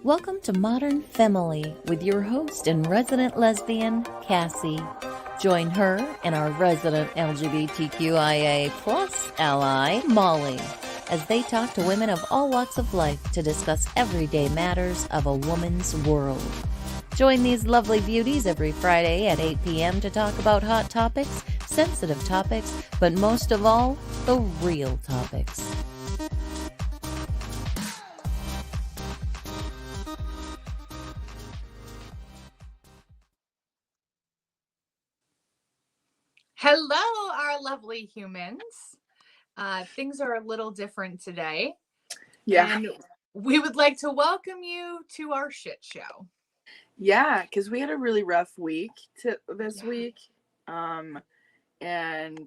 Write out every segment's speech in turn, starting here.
Welcome to Modern Femme-ily with your host and resident lesbian, Cassie. Join her and our resident LGBTQIA plus ally, Molly, as they talk to women of all walks of life to discuss everyday matters of a woman's world. Join these lovely beauties every Friday at 8 p.m. to talk about hot topics, sensitive topics, but most of all, the real topics. Hello, our lovely humans. Things are a little different today. Yeah. And we would like to welcome you to our shit show. Yeah, because we had a really rough week this week. And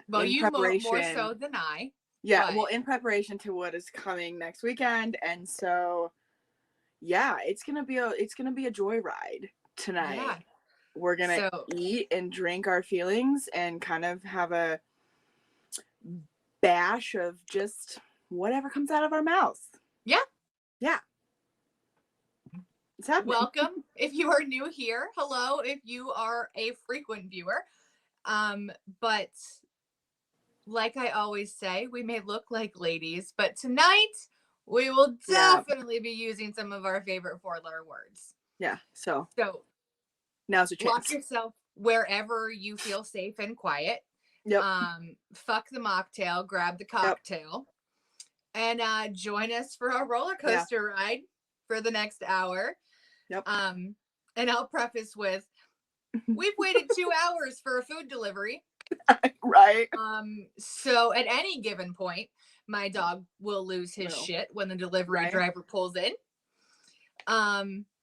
well, in you preparation, more so than I. Yeah, but... well, in preparation to what is coming next weekend, and so yeah, it's gonna be a joyride tonight. Yeah. We're gonna eat and drink our feelings and kind of have a bash of just whatever comes out of our mouths. Yeah. Yeah. It's happening. Welcome. If you are new here, hello. If you are a frequent viewer. But like I always say, we may look like ladies, but tonight we will definitely be using some of our favorite 4-letter words. Yeah. So now's a chance. Lock yourself wherever you feel safe and quiet. Yep. Fuck the mocktail, grab the cocktail, and join us for a roller coaster ride for the next hour. Yep. And I'll preface with, we've waited 2 hours for a food delivery. Right. So at any given point, my dog will lose his shit when the delivery driver pulls in.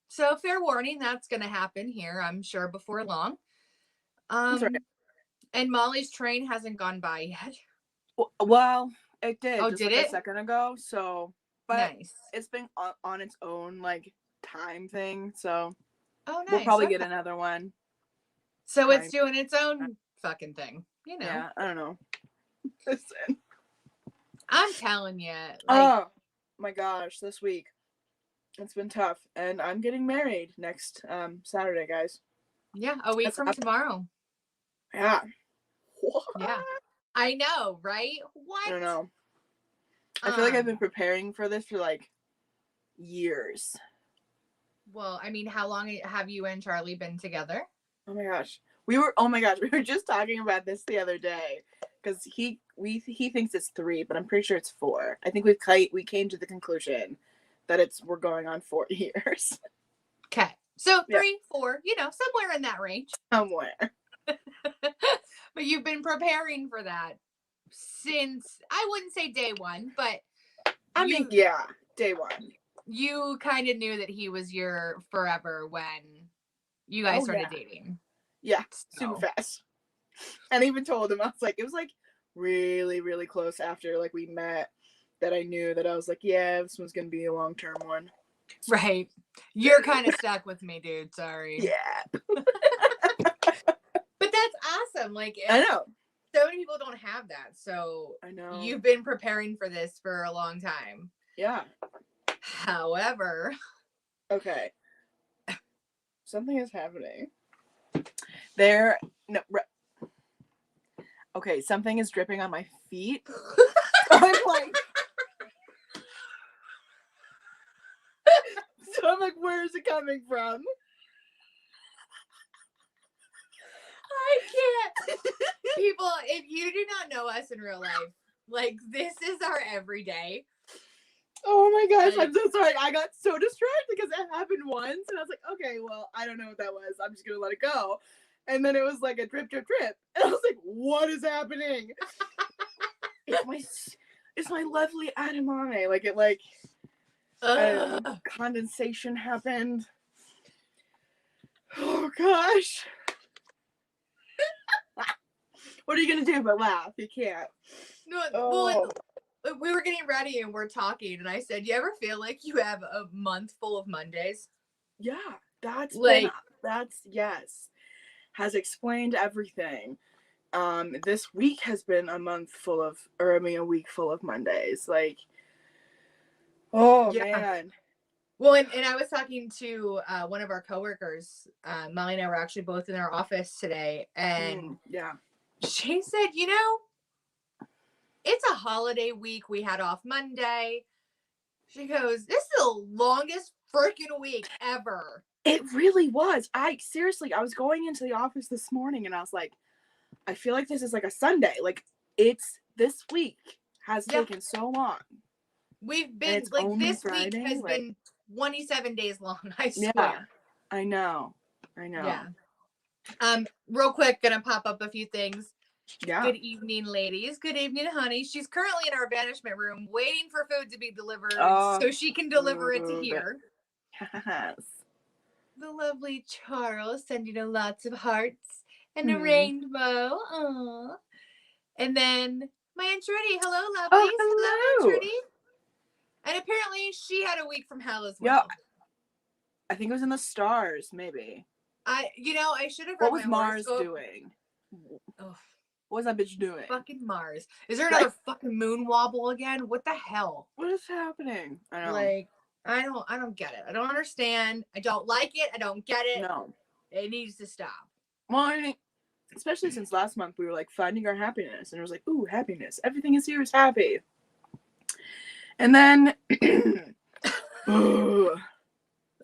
So fair warning, that's going to happen here, I'm sure, before long. That's right. And Molly's train hasn't gone by yet. Well, it did. Oh, just did like it? A second ago. So, but nice. It's been on its own time thing. So, nice. We'll probably get another one. So it's doing its own fucking thing, you know. Yeah, I don't know. Listen, I'm telling you. Oh my gosh, this week it's been tough, and I'm getting married next Saturday, guys. Yeah, a week from tomorrow. Yeah. What? Yeah. I know, right? What? I don't know. I feel like I've been preparing for this for years. Well, I mean, how long have you and Charlie been together? Oh my gosh. We were just talking about this the other day, because he thinks it's 3, but I'm pretty sure it's 4. I think we came to the conclusion that we're going on 4 years. Okay. So 3, 4, somewhere in that range. Somewhere. But you've been preparing for that since, I wouldn't say day one, but day one. You kind of knew that he was your forever when you guys started dating. Yeah, super fast. And I even told him, I was like, it was really, really close after we met that I knew that I was this one's gonna be a long-term one. Right. You're kind of stuck with me, dude. Sorry. Yeah. But that's awesome. I know. So many people don't have that. So I know. You've been preparing for this for a long time. Yeah. However. Okay. Something is happening. Okay, something is dripping on my feet. I'm where is it coming from? I can't. People, if you do not know us in real life, this is our everyday. Oh my gosh, I'm so sorry. I got so distracted because it happened once, and I was like, okay, well, I don't know what that was. I'm just gonna let it go. And then it was a drip, drip, drip. And I was like, what is happening? It's my lovely edamame. Condensation happened. Oh gosh. What are you gonna do but laugh? You can't. No, well, we were getting ready and we're talking, and I said, you ever feel like you have a month full of Mondays? Yeah, that's yes. Has explained everything. This week has been a week full of Mondays. Man. Well, and I was talking to one of our coworkers. Molly and I were actually both in our office today, and Yeah. she said, it's a holiday week. We had off Monday. She goes, this is the longest freaking week ever. It really was. I was going into the office this morning and I was like, I feel like this is like a Sunday. Like this week has taken so long. We've been like this Friday, week has been 27 days long. I swear. Yeah, I know. Yeah. Real quick, gonna pop up a few things. Yeah. Good evening, ladies. Good evening, honey. She's currently in our banishment room waiting for food to be delivered so she can deliver it to here. Yes. The lovely Charles sending you lots of hearts and a rainbow. Aww. And then my Aunt Trudy. Hello, lovelies. Hello, Aunt Trudy. And apparently she had a week from hell as well. Yeah. I think it was in the stars, maybe. I should have read What was my Mars horoscope. doing? Ugh. What was that bitch doing? Fucking Mars. Is there another fucking moon wobble again? What the hell? What is happening? I know. Like, I don't get it. I don't understand. I don't like it. I don't get it. No. It needs to stop. Well, especially since last month we were like finding our happiness and it was like, ooh, happiness. Everything is here is happy. And then I don't know,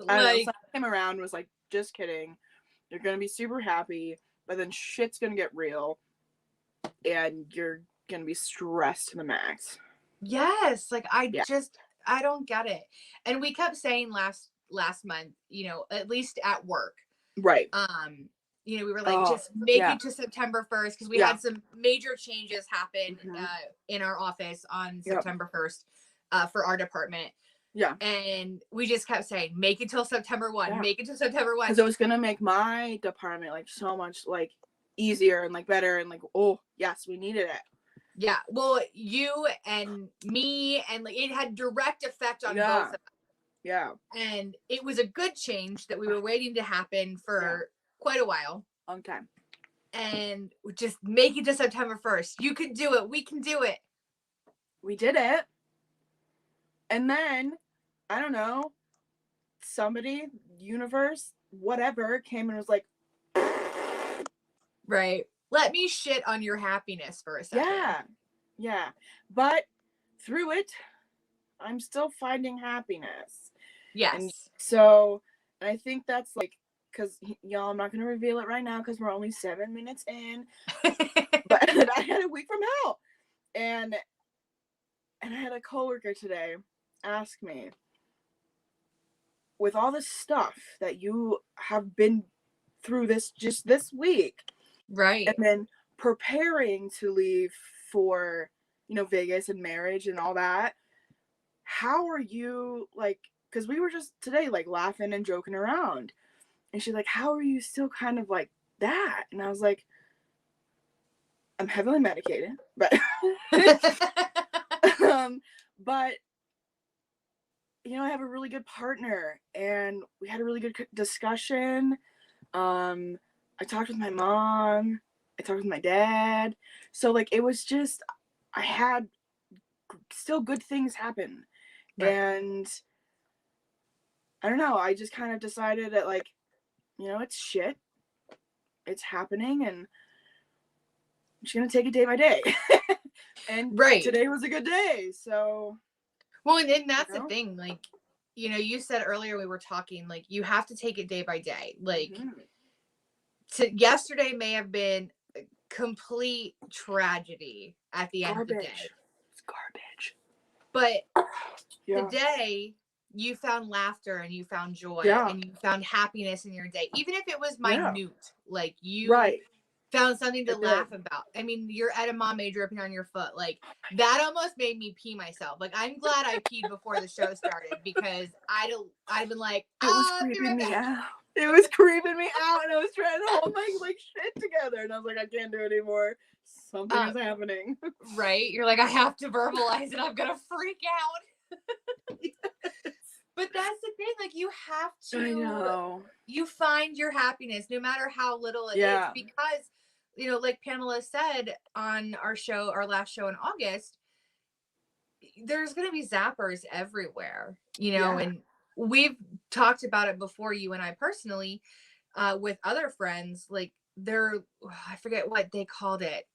something came around and was like, just kidding. You're gonna be super happy, but then shit's gonna get real and you're gonna be stressed to the max. Yes. Like I don't get it. And we kept saying last month, at least at work. Right. We were like, just make it to September 1st because we had some major changes happen in our office on September 1st for our department. Yeah. And we just kept saying, make it till September 1. Yeah. Make it till September 1. Because it was going to make my department like so much like easier and like better and like, oh, yes, we needed it. Yeah. Well, you and me and like it had direct effect on both of us. Yeah. And it was a good change that we were waiting to happen for quite a while. Long time. And just make it to September 1st. You can do it. We can do it. We did it. And then, I don't know, somebody, universe, whatever, came and was like, right. Let me shit on your happiness for a second. Yeah. But through it, I'm still finding happiness. Yes. And so, I think that's like, because y'all, I'm not going to reveal it right now because we're only 7 minutes in. But I had a week from hell. And I had a coworker today ask me, with all the stuff that you have been through this week, right, and then preparing to leave for Vegas and marriage and all that, how are you, like, because we were just today like laughing and joking around, and she's like, how are you still kind of like that? And I was like, I'm heavily medicated, but but I have a really good partner and we had a really good discussion. I talked with my mom, I talked with my dad, so like it was just, I had still good things happen. Right. And I don't know, I just kind of decided that like, it's shit, it's happening, and I'm just gonna take it day by day. And today was a good day, so. Well, and that's the thing, like, you said earlier we were talking, like, you have to take it day by day. Like, yesterday may have been a complete tragedy at the end of the day. It's garbage. But today, you found laughter and you found joy and you found happiness in your day. Even if it was minute, like, you found something to laugh about. I mean, your edamame dripping on your foot. Like, that almost made me pee myself. Like, I'm glad I peed before the show started because I'd been like, it was creeping me out. It was creeping me out, and I was trying to hold my like shit together, and I was like, I can't do it anymore. Something is happening. Right? You're like, I have to verbalize it. I'm gonna freak out. But that's the thing, like, you have to, you find your happiness no matter how little it is, because, like Pamela said on our last show in August, there's going to be zappers everywhere, and we've talked about it before, you and I personally, with other friends, like I forget what they called it.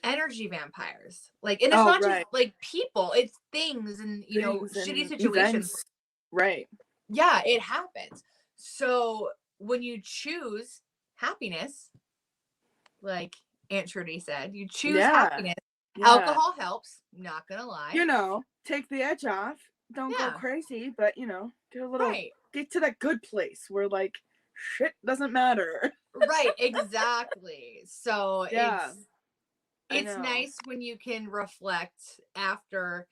Energy vampires. Like, and it's not just right. like people, it's things and, Things shitty and situations. events. Right. Yeah, it happens. So when you choose happiness, like Aunt Trudy said, you choose Yeah. happiness. Yeah. Alcohol helps, not gonna lie. Take the edge off. Don't go Yeah. crazy, but get a little, Right. get to that good place where like shit doesn't matter. Right, exactly. So Yeah. I it's know. nice when you can reflect after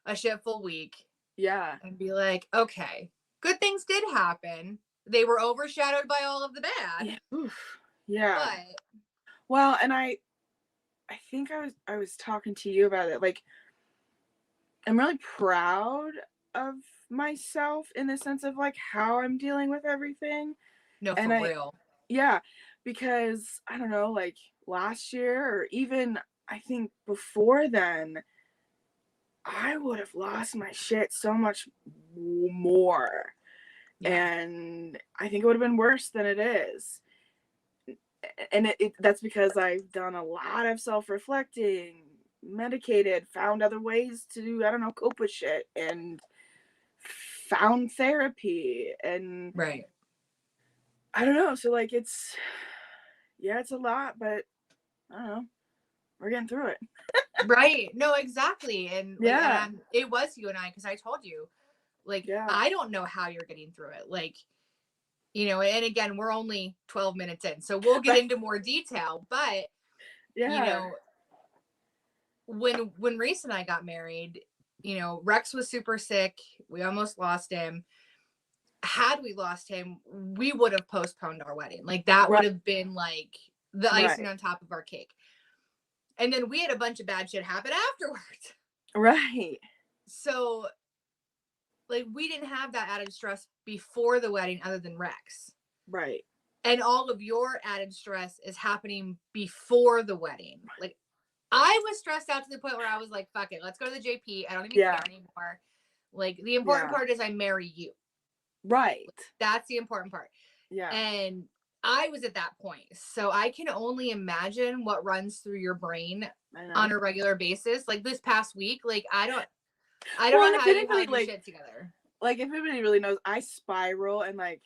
a shitful week Yeah. and be like, okay, good things did happen. They were overshadowed by all of the bad. Yeah. Oof. Yeah. But Well, and I think I was talking to you about it. Like, I'm really proud of myself in the sense of like how I'm dealing with everything. no, And for real. yeah, because I don't know, like last year or even I think before then, I would have lost my shit so much more. Yeah. And I think it would have been worse than it is. And that's because I've done a lot of self-reflecting, medicated, found other ways to, I don't know, cope with shit, and found therapy. And Right. I don't know. So like it's a lot, but I don't know. We're getting through it. Right. No, exactly. And like, Yeah. it was you and I, because I told you, like, Yeah. I don't know how you're getting through it. Like, and again, we're only 12 minutes in, so we'll get into more detail. But, Yeah. when Reese and I got married, Rex was super sick. We almost lost him. Had we lost him, we would have postponed our wedding. Like, that would have been like the icing on top of our cake. And then we had a bunch of bad shit happen afterwards. Right. So, like, we didn't have that added stress before the wedding other than Rex. Right. And all of your added stress is happening before the wedding. Like, I was stressed out to the point where I was like, fuck it, let's go to the JP. I don't even care anymore. Like, the important part is I marry you. Right. Like, that's the important part. Yeah. And I was at that point. So I can only imagine what runs through your brain on a regular basis. Like, this past week, like, I don't know how you held your shit together. Like, if anybody really knows, I spiral and like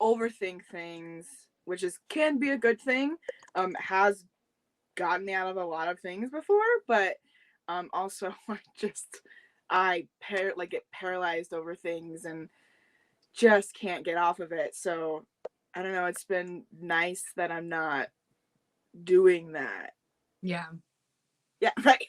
overthink things, which can be a good thing. Has gotten me out of a lot of things before, but also I get paralyzed over things and just can't get off of it. So I don't know, it's been nice that I'm not doing that. Yeah. Yeah, right.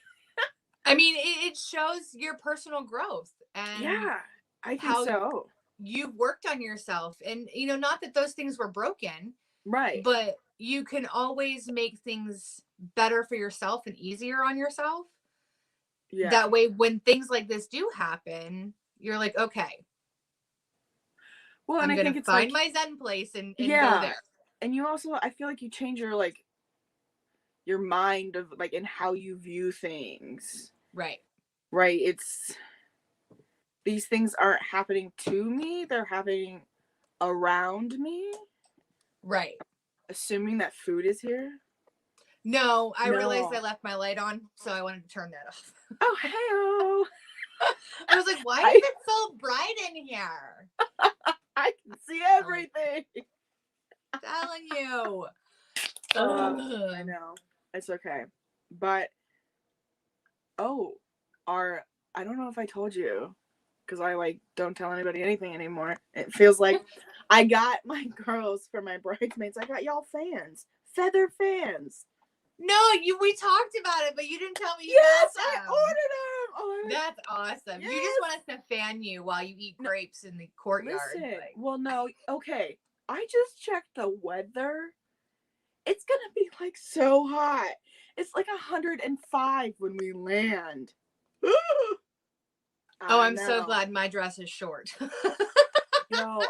I mean, it shows your personal growth, and yeah, I think so. You've worked on yourself, and not that those things were broken, right? But you can always make things better for yourself and easier on yourself. Yeah. That way, when things like this do happen, you're like, okay. Well, I'm going to find my Zen place and go there. And you also, I feel like you change your mind of like in how you view things. Right. Right. These things aren't happening to me. They're happening around me. Right. Assuming that food is here. No, I realized I left my light on, so I wanted to turn that off. Oh, hey-o. I was like, why is it so bright in here? I can see everything. I'm telling you. I know. It's okay. But, I don't know if I told you, because I don't tell anybody anything anymore. It feels like I got my girls for my bridesmaids. I got y'all fans. Feather fans. No, we talked about it, but you didn't tell me you Yes, got them. I ordered them. That's awesome. Yes. You just want us to fan you while you eat grapes in the courtyard. Listen, well, no, okay. I just checked the weather. It's going to be so hot. It's 105 when we land. I'm so glad my dress is short. Yo,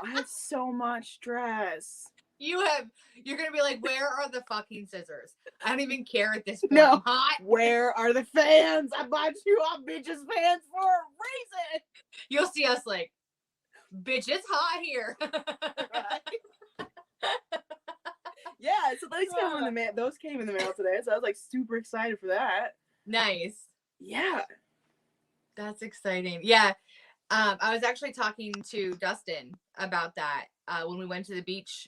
I have so much dress. You're gonna be like, where are the fucking scissors? I don't even care at this point. No. I'm hot. Where are the fans? I bought you all bitches fans for a reason. You'll see us like, bitch, it's hot here. Right? Yeah, so those came in the mail today, so I was like super excited for that. Nice. Yeah. That's exciting. Yeah. I was actually talking to Dustin about that when we went to the beach,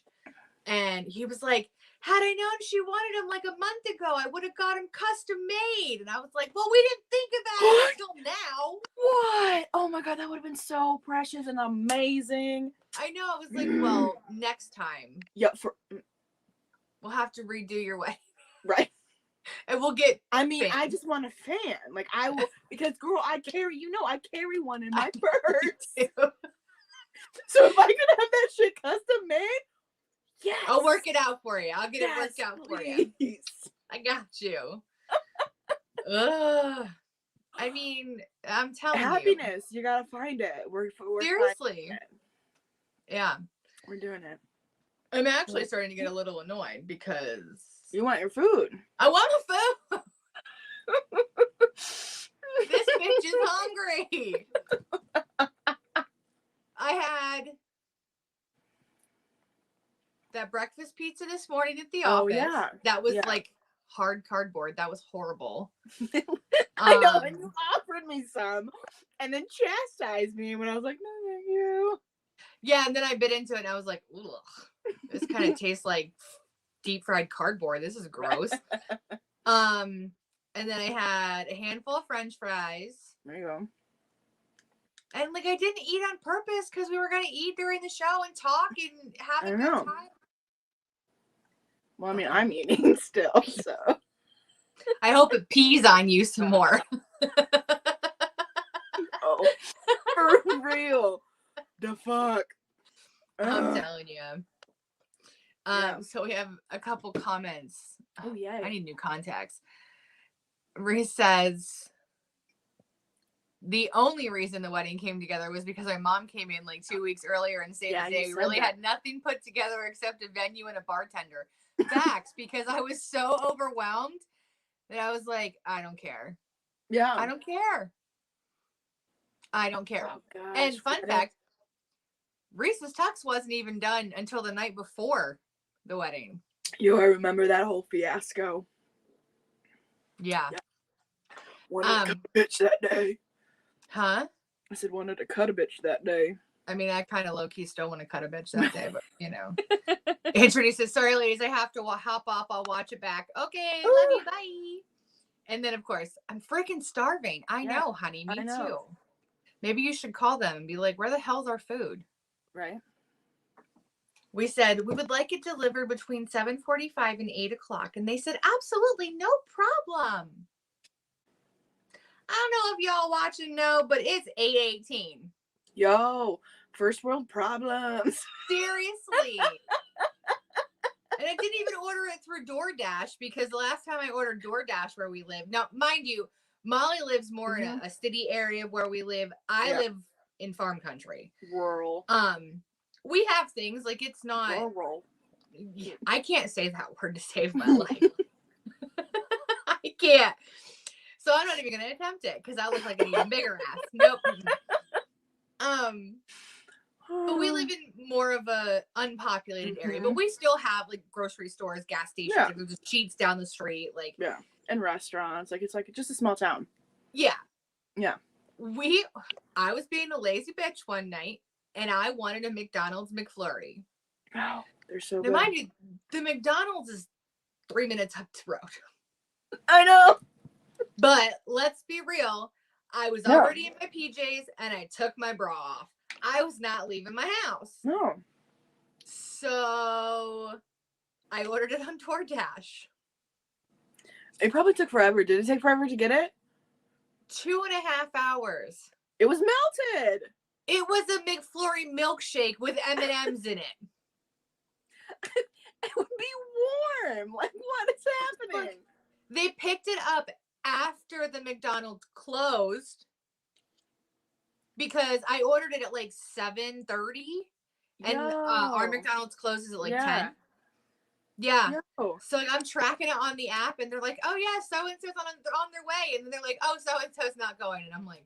and he was like, had I known she wanted him like a month ago, I would have got him custom made. And I was like, well, we didn't think about it until now. What? Oh my God, that would have been so precious and amazing. I know. I was like, well, next time. Yeah, We'll have to redo your wedding. Right. And we'll get fans. I just want a fan. Like I will, because girl, I carry one in my purse. So if I could have that shit custom made, yes. I'll work it out for you. I'll get it worked out for you. I got you. Ugh. I mean, I'm telling Happiness. You gotta find it. We're seriously. it. Yeah. We're doing it. I'm actually starting to get a little annoyed because you want your food. I want a food. This bitch is hungry. I had that breakfast pizza this morning at the office. Yeah. That was like hard cardboard. That was horrible. I know, and you offered me some and then chastised me when I was like, no, thank you. Yeah, and then I bit into it and I was like, ugh, this kind of tastes like deep fried cardboard. This is gross. And then I had a handful of French fries. There you go. And like I didn't eat on purpose because we were gonna eat during the show and talk and have a good time. Well, I mean, I'm eating still, so I hope it pees on you some more. Oh, for real. The fuck. I'm telling you. So we have a couple comments. Oh yeah. I need new contacts. Reese says the only reason the wedding came together was because my mom came in like 2 weeks earlier and saved the day. We really had nothing put together except a venue and a bartender. Facts, because I was so overwhelmed that I was like, I don't care. Yeah. I don't care. Oh, gosh, and fun fact, Reese's tux wasn't even done until the night before the wedding. Yo, I remember that whole fiasco. Yeah. Wanted to cut a bitch that day. Huh? I said wanted to cut a bitch that day. I mean, I kind of low-key still want to cut a bitch that day, but, you know. Anthony says, sorry, ladies, I have to hop off. I'll watch it back. Okay, love you, bye. And then, of course, I'm freaking starving. I know, honey, me too. Maybe you should call them and be like, where the hell's our food? Right. We said, we would like it delivered between 7:45 and 8 o'clock. And they said, absolutely, no problem. I don't know if y'all watching know, but it's 8:18. Yo, first world problems. Seriously. And I didn't even order it through DoorDash because the last time I ordered DoorDash where we live. Now, mind you, Molly lives more in a city area where we live. I live in farm country. Rural. We have things like it's not rural. I can't say that word to save my life. I can't. So I'm not even gonna attempt it because I look like an even bigger ass. Nope. But we live in more of a unpopulated area, but we still have like grocery stores, gas stations, like there's Sheets down the street, like and restaurants. Like it's like just a small town. Yeah. Yeah. I was being a lazy bitch one night and I wanted a McDonald's McFlurry. Oh, they're so now, good. mind you, the McDonald's is 3 minutes up the road. I know. But let's be real. I was already in my PJs and I took my bra off. I was not leaving my house. No. So I ordered it on DoorDash. It probably took forever. Did it take forever to get it? 2.5 hours. It was melted. It was a McFlurry milkshake with M&Ms in it. It would be warm. Like, what is happening? They picked it up after the McDonald's closed because I ordered it at like 7:30 and our McDonald's closes at like 10. Yeah. No. So like I'm tracking it on the app and they're like, oh yeah, so and so's on their way. And then they're like, oh, so and so's not going. And I'm like,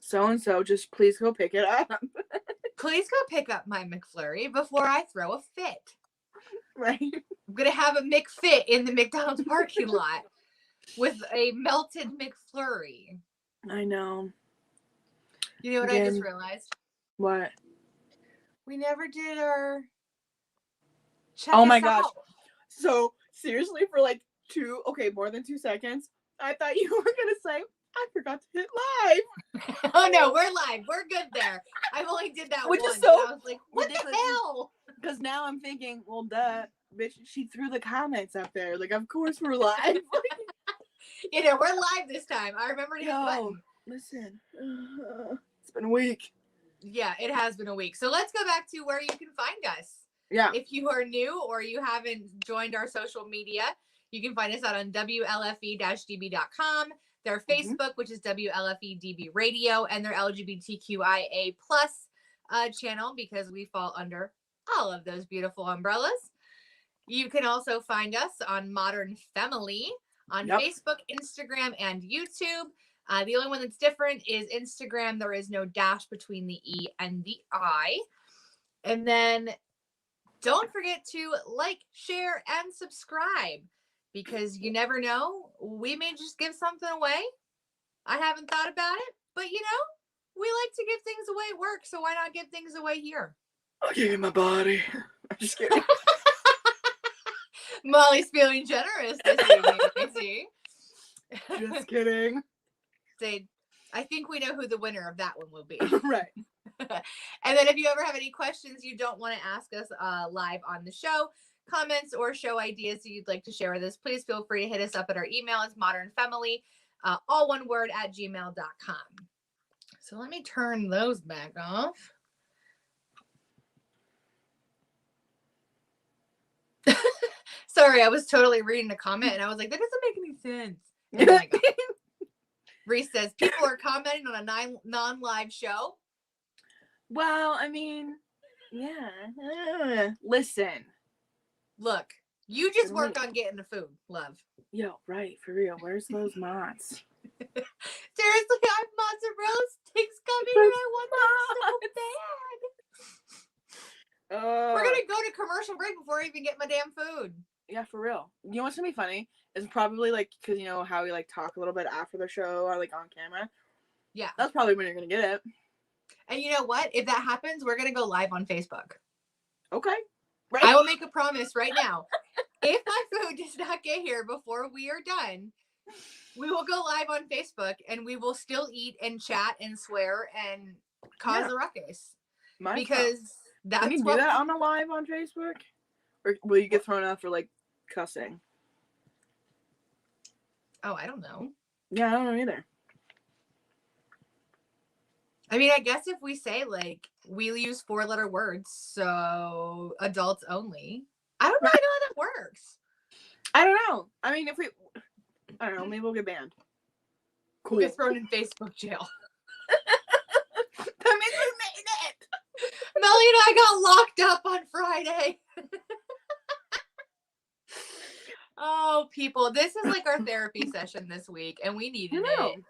So and so, just please go pick it up. please go pick up my McFlurry before I throw a fit. Right. I'm gonna have a McFit in the McDonald's parking lot with a melted McFlurry. I know. You know what I just realized? What? We never did our check Oh us my gosh. out. So seriously, for like more than 2 seconds, I thought you were gonna say, I forgot to hit live. Oh no, we're live. We're good there. I've only did that Which once. is so and I was like, what ridiculous. the hell? Because now I'm thinking, well, duh, bitch, she threw the comments up there. Like, of course we're live. You know, we're live this time. I remember to hit the button. Listen, it's been a week. Yeah, it has been a week. So let's go back to where you can find us. Yeah. If you are new or you haven't joined our social media, you can find us out on WLFE-DB.com, their Facebook, which is WLFE-DB Radio, and their LGBTQIA plus channel, because we fall under all of those beautiful umbrellas. You can also find us on Modern Femme-ily on Facebook, Instagram, and YouTube. The only one that's different is Instagram. There is no dash between the E and the I. And then don't forget to like, share, and subscribe, because you never know. We may just give something away. I haven't thought about it, but you know, we like to give things away at work, so why not give things away here? I'll give you my body. I'm just kidding. Molly's feeling generous this evening, I see. Just kidding. I think we know who the winner of that one will be. Right. And then if you ever have any questions you don't want to ask us live on the show, comments or show ideas that you'd like to share with us, please feel free to hit us up at our email. It's modernfemily, all one word, @gmail.com. So let me turn those back off. Sorry, I was totally reading a comment and I was like, that doesn't make any sense. And then I got it. Reese says, people are commenting on a non-live show. Well, I mean, yeah. Listen. Look, you just work on getting the food, love. Yo, right, for real. Where's those mots? Seriously, I have mozzarella sticks coming and I want them so bad. We're going to go to commercial break before I even get my damn food. Yeah, for real. You know what's going to be funny? It's probably like, because you know how we like talk a little bit after the show or like on camera? Yeah. That's probably when you're going to get it. And you know what? If that happens, we're going to go live on Facebook. Okay. Right. I will make a promise right now. If my food does not get here before we are done, we will go live on Facebook and we will still eat and chat and swear and cause a ruckus. Because that's Can you do that on a live on Facebook? Or will you get thrown out for like cussing? Oh, I don't know. Yeah, I don't know either. I mean, I guess if we say like we use 4-letter words, so adults only. I don't really know how that works. I don't know. I mean, I don't know, maybe we'll get banned. Cool. We'll get thrown in Facebook jail. That means we made it. Melly and I got locked up on Friday. Oh, people, this is like our therapy session this week, and we needed it.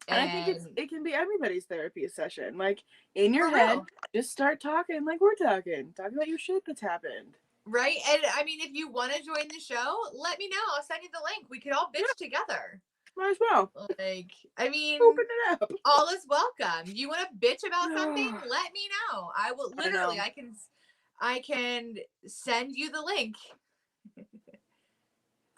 And I think it can be everybody's therapy session. Like, in your head, just start talking like we're talking. Talk about your shit that's happened. Right? And I mean, if you want to join the show, let me know. I'll send you the link. We could all bitch together. Might as well. Like, I mean, open it up. All is welcome. You want to bitch about something? Let me know. I will literally, I can send you the link.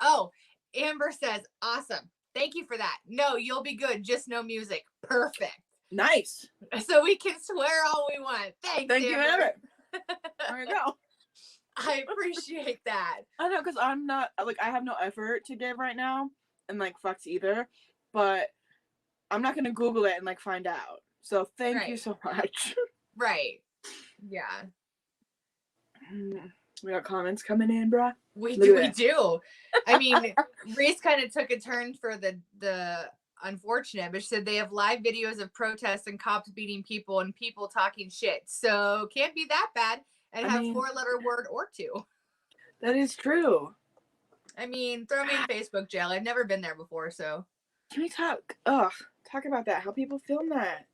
Oh, Amber says, awesome. Thank you for that. No, you'll be good. Just no music. Perfect. Nice. So we can swear all we want. Thanks, Thank you, Amber. There you go. I appreciate that. I know, because I'm not, like, I have no effort to give right now, and, like, fucks either, but I'm not going to Google it and, like, find out. So thank you so much. Right. Yeah. We got comments coming in, bruh. We do. I mean, Reese kind of took a turn for the unfortunate, but she said they have live videos of protests and cops beating people and people talking shit. So can't be that bad and have 4-letter word or two. That is true. I mean, throw me in Facebook jail. I've never been there before, so. Can we talk about that? How people film that?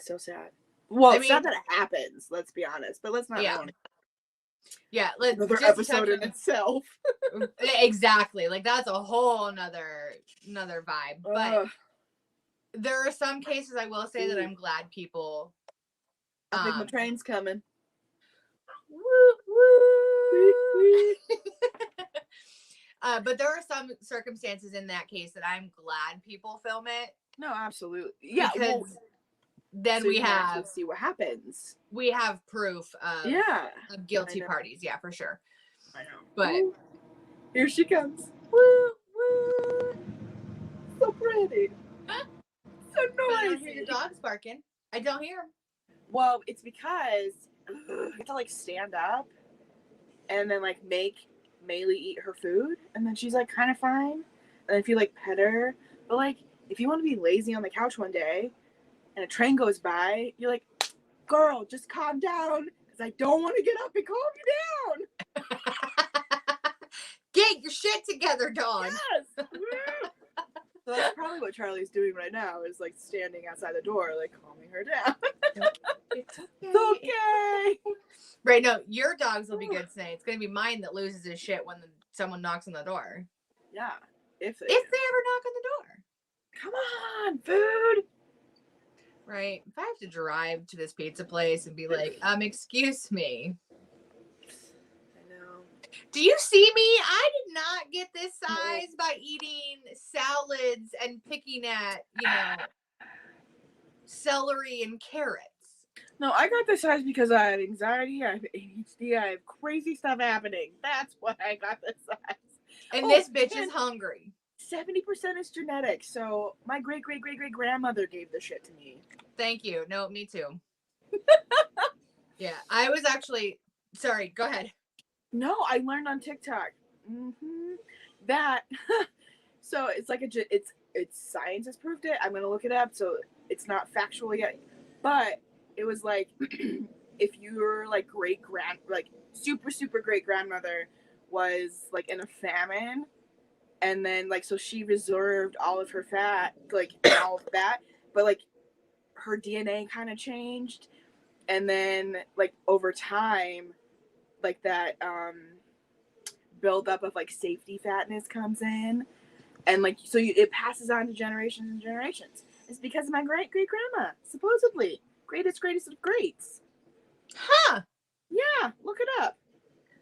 So sad. Well, it's not that it happens, let's be honest, but let's not Yeah. go on let's another just episode in itself. Exactly. Like, that's a whole another vibe. But there are some cases I will say that I'm glad people. I think my train's coming. Woo, woo. But there are some circumstances in that case that I'm glad people film it. No, absolutely. Yeah, because then so we have to see what happens. We have proof of guilty parties. Yeah, for sure. I know. But ooh, here she comes. Woo, woo. So pretty. So noisy. I don't hear your dogs barking. I don't hear them. Well, it's because you have to like stand up and then like make Maylee eat her food, and then she's like kind of fine. And if you like pet her, but like if you want to be lazy on the couch one day and a train goes by, you're like, girl, just calm down because I don't want to get up and calm you down. Get your shit together, dog. Yes. So that's probably what Charlie's doing right now, is like standing outside the door, like calming her down. It's okay. It's okay. Right, no, your dogs will be good today. It's gonna be mine that loses his shit when someone knocks on the door. Yeah, if they ever knock on the door. Come on, food. Right. If I have to drive to this pizza place and be like, excuse me. I know. Do you see me? I did not get this size by eating salads and picking at, celery and carrots. No, I got this size because I have anxiety, I have ADHD, I have crazy stuff happening. That's why I got this size. And this bitch is hungry. 70% is genetic, so my great-great-great-great-grandmother gave this shit to me. Thank you. No, me too. Yeah, I was actually... Sorry, go ahead. No, I learned on TikTok. That... So it's like it's science has proved it. I'm going to look it up, so it's not factual yet. But it was like, if your like super great-grandmother was like in a famine, and then like so she reserved all of her fat, like all of that, but like her DNA kind of changed, and then like over time, like that buildup of like safety fatness comes in, and like so it passes on to generations and generations. It's because of my great-great-grandma, supposedly greatest of greats. Huh? Yeah, look it up.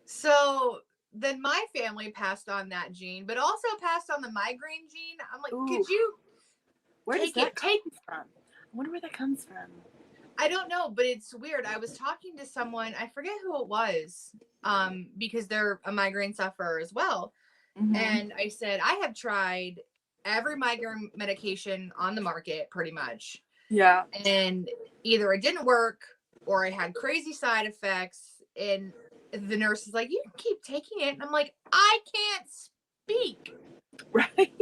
So then my family passed on that gene, but also passed on the migraine gene. I'm like, could you where does that come from? I wonder where that comes from. I don't know, but it's weird. I was talking to someone, I forget who it was, because they're a migraine sufferer as well. Mm-hmm. And I said, I have tried every migraine medication on the market pretty much. Yeah. And either it didn't work or I had crazy side effects. And the nurse is like, you can keep taking it. And I'm like, I can't speak. Right.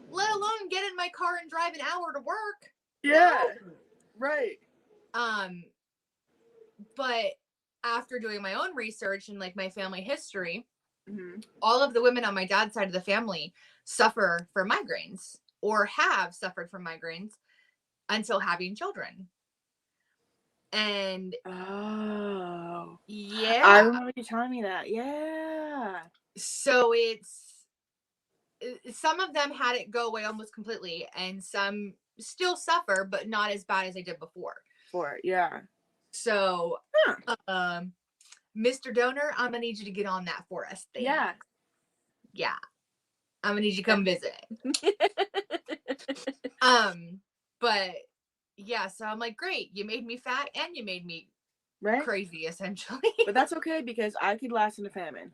Let alone get in my car and drive an hour to work. Yeah. No. Right. But after doing my own research and like my family history, mm-hmm. all of the women on my dad's side of the family suffer from migraines or have suffered from migraines until having children. And yeah, I remember you telling me that. Yeah. So some of them had it go away almost completely, and some still suffer, but not as bad as they did before. Yeah. So, Mr. Donor, I'm gonna need you to get on that for us. Thing. Yeah. I'm gonna need you to come visit. But yeah, so I'm like, great, you made me fat and you made me crazy, essentially. But that's okay because I could last in a famine.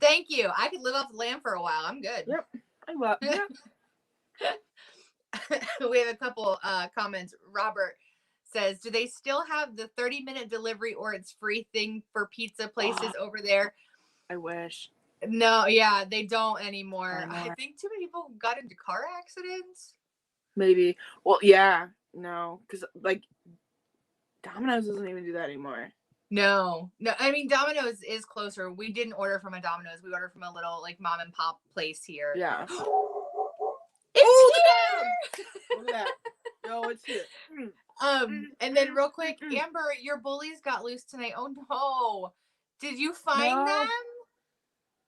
Thank you. I could live off the land for a while. I'm good. Yep. I will. Yeah. We have a couple comments. Robert says, do they still have the 30-minute delivery or it's free thing for pizza places over there? I wish. No, yeah, they don't anymore. I think too many people got into car accidents. Maybe. Well, yeah. No, because like Domino's doesn't even do that anymore. No. I mean, Domino's is closer. We didn't order from a Domino's. We ordered from a little like mom and pop place here. Yeah. It's here. Look at that. No, it's here. And then real quick, Amber, your bullies got loose tonight. Oh no. Did you find them?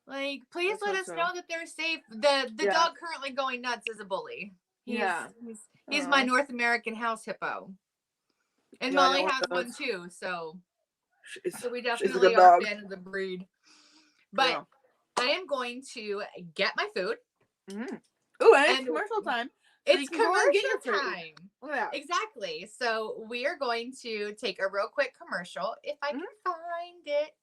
Like, please let us know that they're safe. The dog currently going nuts is a bully. He's my North American house hippo. And Molly has one too, so we definitely are a fan of the breed. But I am going to get my food. Ooh, and it's commercial time. It's commercial time. Yeah. Exactly. So we are going to take a real quick commercial. If I can find it.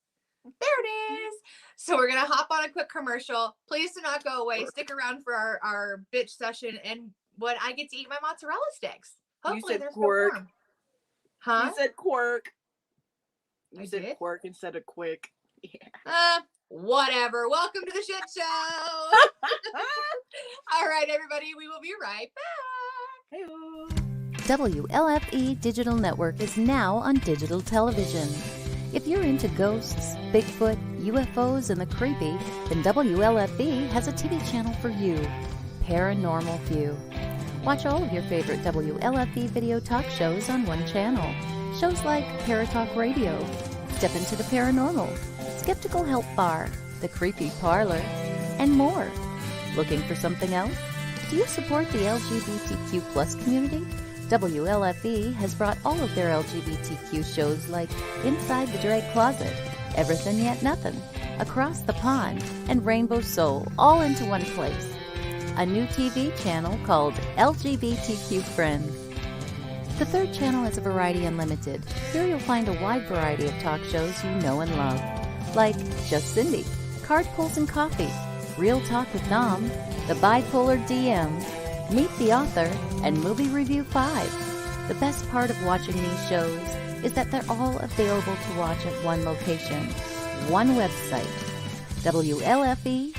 There it is. So we're going to hop on a quick commercial. Please do not go away. Stick around for our bitch session and what I get to eat my mozzarella sticks. Hopefully they're quirk. Warm. Huh? You said quirk. You said quirk instead of quick. Yeah. Whatever. Welcome to the shit show. All right, everybody. We will be right back. Hey-o. WLFE Digital Network is now on digital television. If you're into ghosts, Bigfoot, UFOs, and the creepy, then WLFE has a TV channel for you, Paranormal View. Watch all of your favorite WLFE video talk shows on one channel. Shows like Paratalk Radio, Step Into the Paranormal, Skeptical Help Bar, The Creepy Parlor, and more. Looking for something else? Do you support the LGBTQ plus community? WLFE has brought all of their LGBTQ shows like Inside the Drag Closet, Everything Yet Nothing, Across the Pond, and Rainbow Soul all into one place. A new TV channel called LGBTQ Friends. The third channel is Variety Unlimited. Here you'll find a wide variety of talk shows you know and love, like Just Cindy, Card Pulls and Coffee, Real Talk with Dom, The Bipolar DM, Meet the Author, and Movie Review 5. The best part of watching these shows is that they're all available to watch at one location, one website, WLFE-DB.com.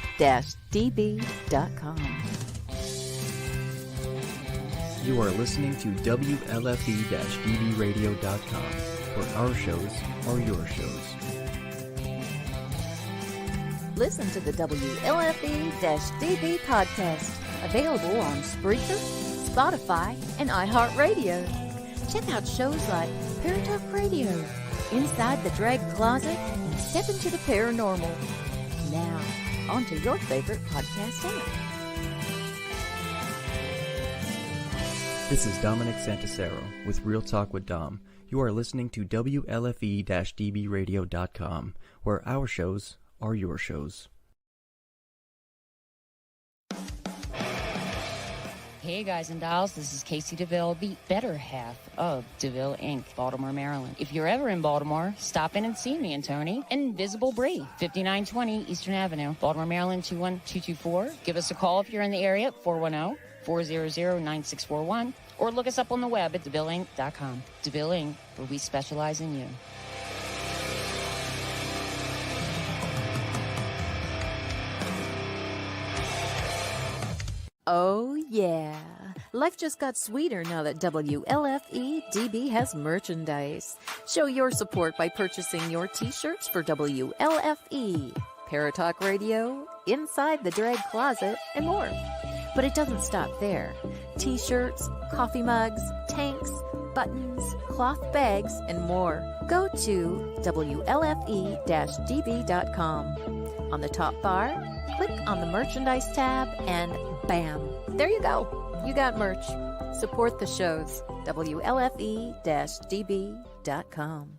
You are listening to WLFE-DBradio.com, where our shows are your shows. Listen to the WLFE-DB podcast, available on Spreaker, Spotify, and iHeartRadio. Check out shows like Paratalk Radio, Inside the Drag Closet, and Step Into the Paranormal. Now, on to your favorite podcast app. This is Dominic Santasero with Real Talk with Dom. You are listening to WLFE-DBradio.com, where our shows are your shows. Hey guys and dolls, this is Casey DeVille, the better half of DeVille Inc., Baltimore, Maryland. If you're ever in Baltimore, stop in and see me and Tony. Invisible Bree, 5920 Eastern Avenue, Baltimore, Maryland, 21224. Give us a call if you're in the area at 410-400-9641, or look us up on the web at DeVilleInc.com. DeVille Inc., where we specialize in you. Oh yeah, life just got sweeter now that WLFE-DB has merchandise. Show your support by purchasing your t-shirts for WLFE, Paratalk Radio, Inside the Drag Closet, and more. But it doesn't stop there. T-shirts, coffee mugs, tanks, buttons, cloth bags, and more. Go to WLFE-DB.com. On the top bar, click on the merchandise tab and bam, there you go. You got merch. Support the shows. WLFE-DB.com.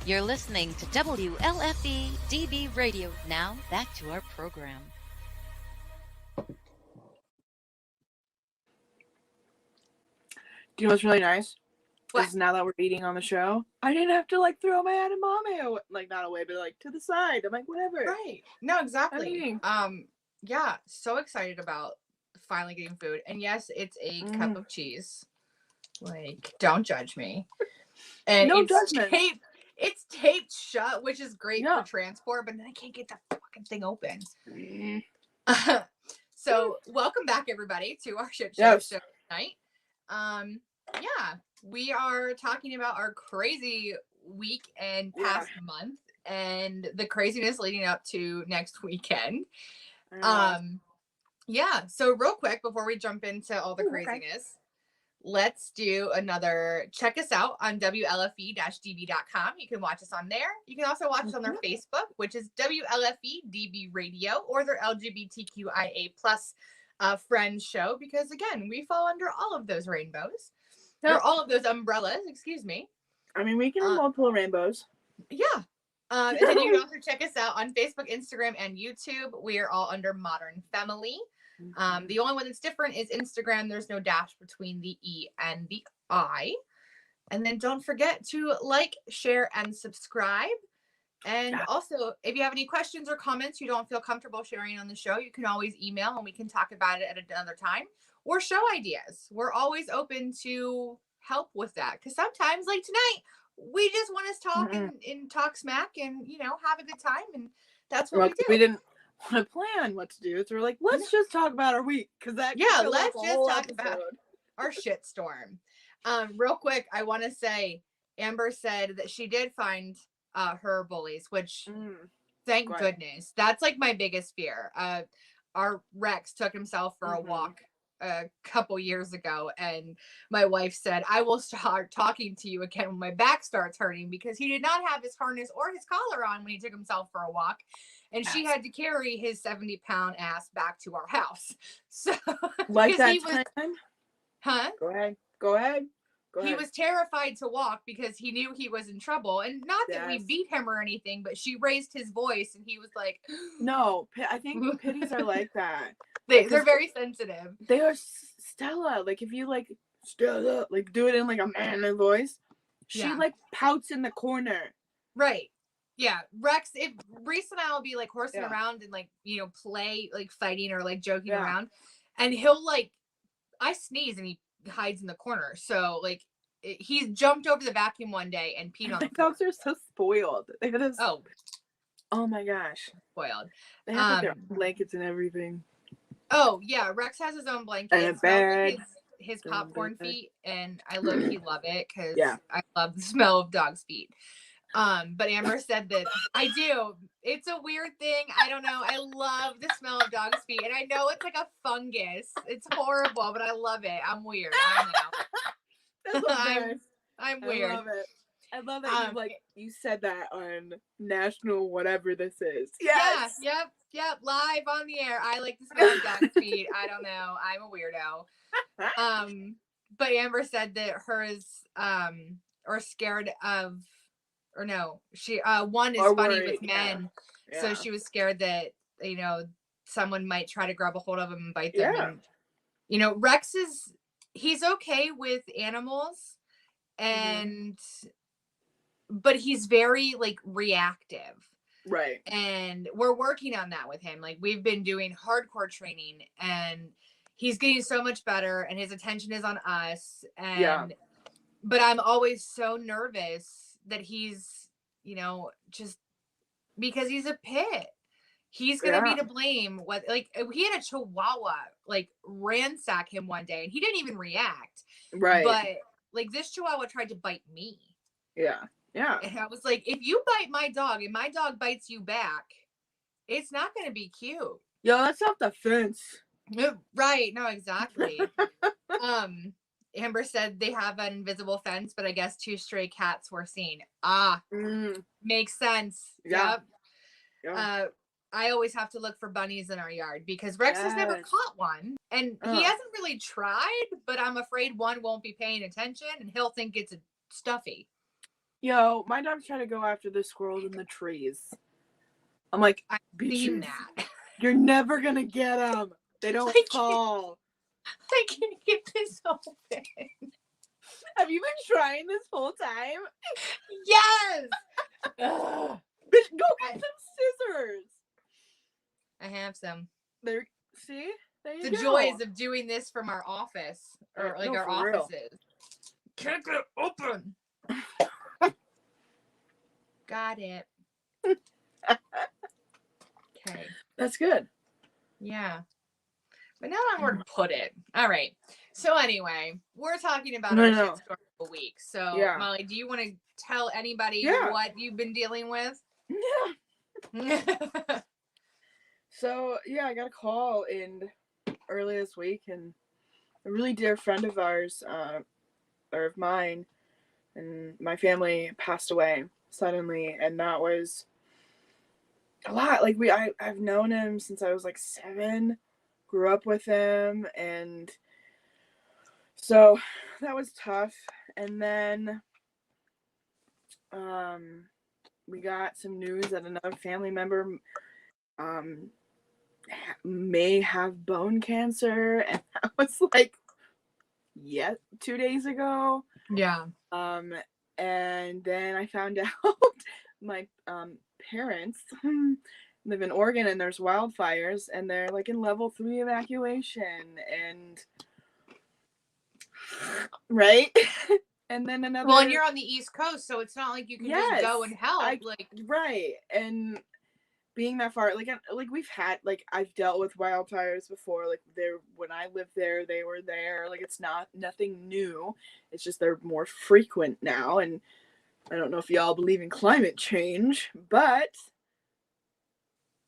You're listening to WLFE-DB Radio. Now, back to our program. Do you know what's really nice? What? Is now that we're eating on the show, I didn't have to like throw my edamame away, like not away, but like to the side. I'm like, whatever. Right. No, exactly. I Yeah, so excited about finally getting food. And yes, it's a cup of cheese. Like, don't judge me. And no it's judgment. It's taped shut, which is great for transport, but then I can't get the fucking thing open. So welcome back everybody to our show tonight. Yeah, we are talking about our crazy week and past month and the craziness leading up to next weekend. Yeah, so real quick before we jump into all the craziness, let's do another. Check us out on WLFE-DB.com. You can watch us on there. You can also watch us on their Facebook, which is WLFE-DB Radio, or their LGBTQIA plus friends show, because again, we fall under all of those rainbows. Or all of those umbrellas, excuse me. I mean, we can have multiple rainbows. Yeah. And then you can also check us out on Facebook, Instagram, and YouTube. We are all under Modern Femme-ily. The only one that's different is Instagram. There's no dash between the E and the I. And then don't forget to like, share, and subscribe. And also, if you have any questions or comments you don't feel comfortable sharing on the show, you can always email and we can talk about it at another time. Or show ideas. We're always open to help with that. Because sometimes, like tonight, we just want to talk and talk smack and, you know, have a good time. And that's what we do. We didn't want to plan what to do. So we're like, let's just talk about our week. Because that let's just talk about our shitstorm. Real quick, I want to say, Amber said that she did find her bullies, which thank goodness. That's like my biggest fear. Our Rex took himself for a walk a couple years ago, and my wife said, I will start talking to you again when my back starts hurting, because he did not have his harness or his collar on when he took himself for a walk, and she had to carry his 70-pound ass back to our house. So like that time? Go ahead. He was terrified to walk because he knew he was in trouble, and not that we beat him or anything, but she raised his voice and he was like, no, I think pitties are like that. They're very sensitive. They are. Stella, like if you like Stella, like do it in like a manly voice, she like pouts in the corner. Right. Yeah. Rex, if Reese and I will be like horsing around and like, you know, play like fighting or like joking around, and he'll like, I sneeze and he hides in the corner. So like he jumped over the vacuum one day and peed on the floor. Dogs are so spoiled. They have this, oh my gosh, spoiled. They have like, their blankets and everything. Oh yeah, Rex has his own blanket. And a bed. His popcorn feet, and I low-key love it because I love the smell of dog's feet. But Amber said that I do. It's a weird thing. I don't know. I love the smell of dog's feet, and I know it's like a fungus. It's horrible, but I love it. I'm weird. I don't know. I'm weird. I love it. I love that you said that on national whatever this is. Yes. Yeah. Yep. Live on the air. I like the smell of dog's feet. I don't know. I'm a weirdo. But Amber said that hers are scared of, or no, she one is funny with men. Yeah. So she was scared that, you know, someone might try to grab a hold of him and bite them. And, you know, Rex he's okay with animals, and but he's very like reactive. Right. And we're working on that with him. Like we've been doing hardcore training, and he's getting so much better, and his attention is on us. And but I'm always so nervous that he's, you know, just because he's a pit, he's gonna be to blame. What, like, he had a Chihuahua like ransack him one day, and he didn't even react. Right. But like this Chihuahua tried to bite me. Yeah. Yeah. And I was like, if you bite my dog and my dog bites you back, it's not going to be cute. Yo, that's off the fence. Right. No, exactly. Amber said they have an invisible fence, but I guess 2 stray cats were seen. Makes sense. Yeah. Yep. I always have to look for bunnies in our yard because Rex has never caught one, and he hasn't really tried, but I'm afraid one won't be paying attention and he'll think it's a stuffy. Yo, my dogs try to go after the squirrels in the trees. I'm like, I've seen that. You're never gonna get them. They don't fall. I can't get this open. Have you been trying this whole time? Yes. Bitch, go get some scissors. I have some. There, see? There you the go. joys of doing this from our office, or like our offices. Real. Can't get open. Got it. Okay. That's good. Yeah. But now I'm where to put it. All right. So anyway, we're talking about our shitstorm of the a week. So, Yeah. Molly, do you want to tell anybody Yeah. what you've been dealing with? Yeah. So, yeah, I got a call in early this week, and a really dear friend of ours, or of mine, and my family passed away suddenly, and that was a lot. Like, I've known him since I was like 7, grew up with him, and so that was tough. And then we got some news that another family member may have bone cancer, and that was like 2 days ago. Yeah. And then I found out my parents live in Oregon, and there's wildfires, and they're like in level 3 evacuation, and right. And then another. Well, and you're on the East Coast, so it's not like you can just go and help. Right. And being that far, like we've had, like, I've dealt with wildfires before. Like, when I lived there, they were there. Like, it's nothing new. It's just they're more frequent now. And I don't know if y'all believe in climate change, but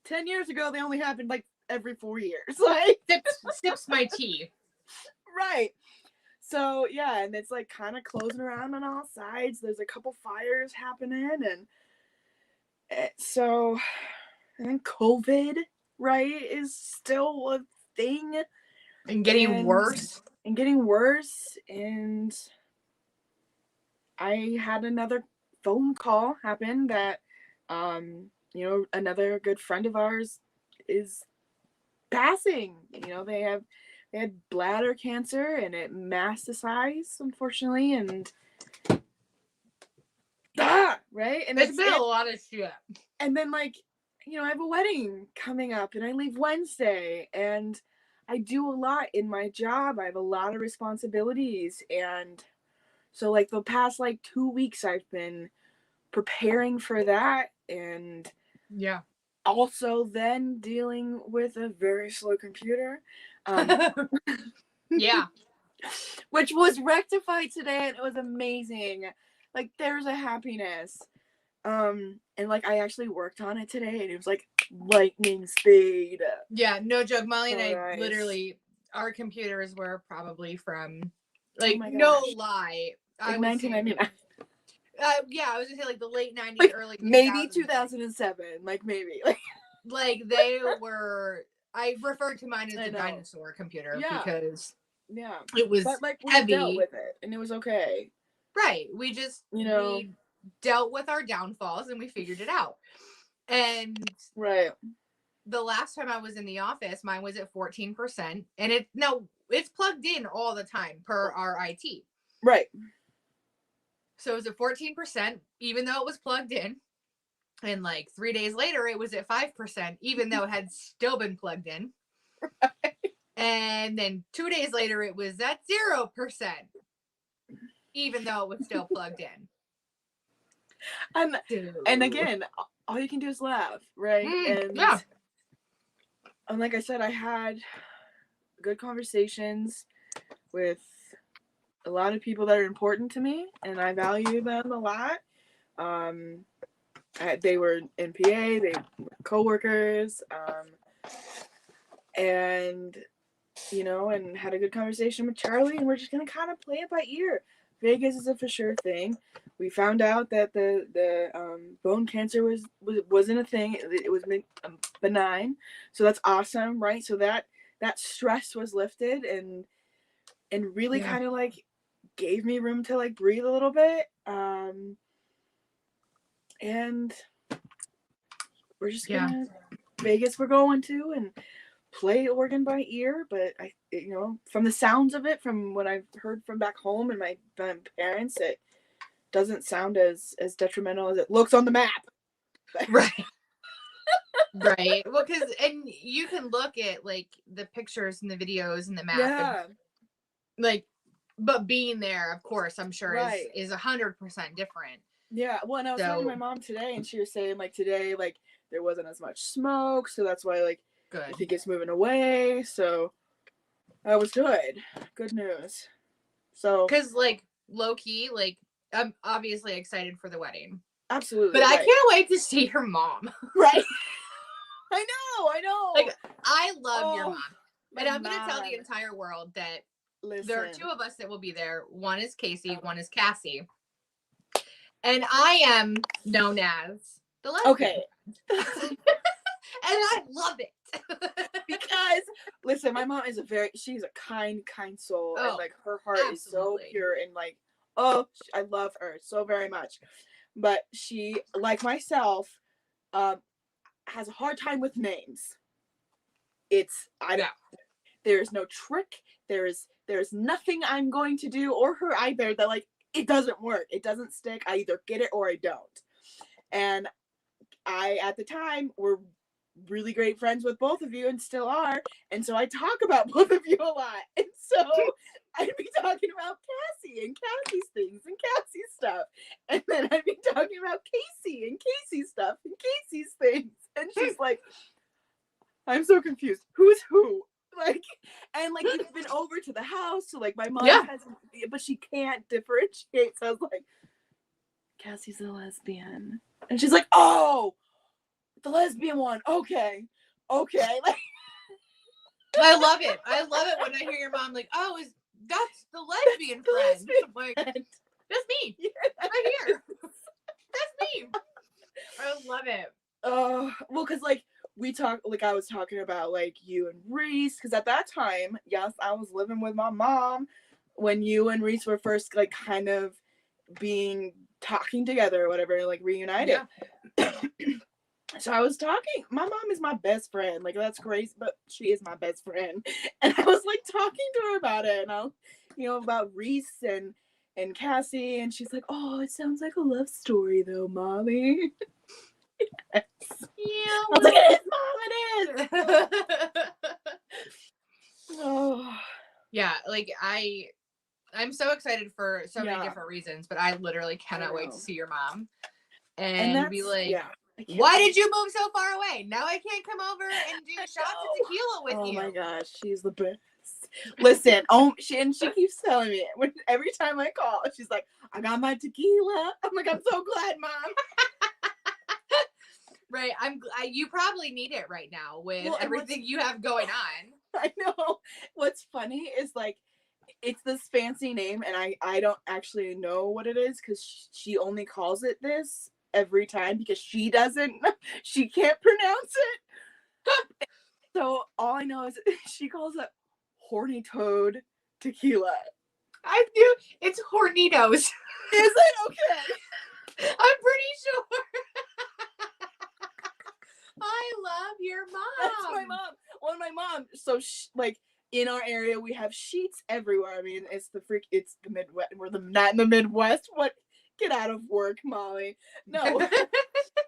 10 years ago, they only happened like every 4 years. Like, sips my tea. Right. So, yeah, and it's like kind of closing around on all sides. There's a couple fires happening, and so, and then COVID, right, is still a thing. And getting worse. And getting worse. And I had another phone call happen that, another good friend of ours is passing. They had bladder cancer, and it metastasized, unfortunately, and right? And it's been a lot of shit. And then, like, I have a wedding coming up, and I leave Wednesday, and I do a lot in my job. I have a lot of responsibilities, and so, like, the past, like, 2 weeks, I've been preparing for that, and yeah, also then dealing with a very slow computer. Yeah. Which was rectified today, and it was amazing. Like, there's a happiness. And like, I actually worked on it today, and it was like lightning speed. Yeah, no joke. Molly and I Nice. literally, our computers were probably from, like, Oh no lie, like 1999. Yeah, I was gonna say like the late 90s, like, early 2000s. Maybe 2007. Like, maybe. Like, they were. I refer to mine as the dinosaur computer, because it was but, like, we heavy. dealt with it, and it was okay. Right. We just we dealt with our downfalls, and we figured it out. And right. The last time I was in the office, mine was at 14%, and it's plugged in all the time per our IT. Right. So it was at 14%, even though it was plugged in. And like 3 days later, it was at 5%, even though it had still been plugged in. Right. And then 2 days later, it was at 0%, even though it was still plugged in. And again, all you can do is laugh, right? And like I said, I had good conversations with a lot of people that are important to me, and I value them a lot. They were in PA, they were co-workers, and and had a good conversation with Charlie, and we're just gonna kind of play it by ear. Vegas is a for sure thing. We found out that the bone cancer wasn't a thing. It was benign, so that's awesome, right? So that stress was lifted, and really kind of like gave me room to like breathe a little bit. And we're just gonna Vegas. We're going to and play organ by ear, but I, from the sounds of it, from what I've heard from back home and my parents, it doesn't sound as detrimental as it looks on the map. Right. Right. Well, and you can look at like the pictures and the videos and the map. Yeah. And, like, but being there, of course, I'm sure is 100% different. Yeah. Well, and I was talking to my mom today, and she was saying like today, like there wasn't as much smoke, so that's why like I think it's moving away. So that was good. Good news. So because like low key, like, I'm obviously excited for the wedding. Absolutely. But I can't wait to see your mom. Right. I know. Like, I love your Oh, mom. And I'm my going to tell the mom. entire world that Listen. there are two of us that will be there. One is Casey, one is Cassie. And I am known as the lesbian. Okay. And I love it. Because, listen, my mom is she's a kind soul. And, like, her heart is so pure. And, like, I love her so very much. But she, like myself, has a hard time with names. There's no trick. There's nothing I'm going to do or her either that, like, it doesn't work. It doesn't stick. I either get it or I don't. And I, at the time, were really great friends with both of you and still are. And so I talk about both of you a lot. And so I'd be talking about Cassie and Cassie's things and Cassie's stuff. And then I'd be talking about Casey and Casey's stuff and Casey's things. And she's like, I'm so confused. Who's who? Like, and like, you've been over to the house, so like my mom hasn't, but she can't differentiate. So I was like, Cassie's a lesbian. And she's like, oh, the lesbian one. Okay. Like, I love it. I love it when I hear your mom like, oh, that's the lesbian friend. I'm like, that's me. Right here. That's me. I love it. Well, because like I was talking about like you and Reese, because at that time, yes, I was living with my mom when you and Reese were first like kind of talking together or whatever, like reunited. Yeah. So I was talking, my mom is my best friend, like that's crazy, but she is my best friend. And I was like talking to her about it, and about Reese and Cassie, and she's like, oh, it sounds like a love story though, Molly. Yes. Yeah, I was like, it is, Mom, it is. Oh. Yeah, like I'm so excited for so many different reasons, but I literally cannot wait to see your mom and be like, why did you move so far away? Now I can't come over and do shots of tequila with you. Oh my gosh, she's the best. Listen, she keeps telling me every time I call, she's like, I got my tequila. I'm like, I'm so glad, Mom. Right, you probably need it right now with everything you have going on. I know. What's funny is like, it's this fancy name, and I don't actually know what it is because she only calls it this every time because she can't pronounce it. So all I know is she calls it horny toad tequila. I knew it's hornitos. Is it? Okay. I'm pretty sure. I love your mom. That's my mom. Well, my mom. So like in our area, we have sheets everywhere. I mean, it's the Midwest. We're not in the Midwest. What? Get out of work, Molly. No.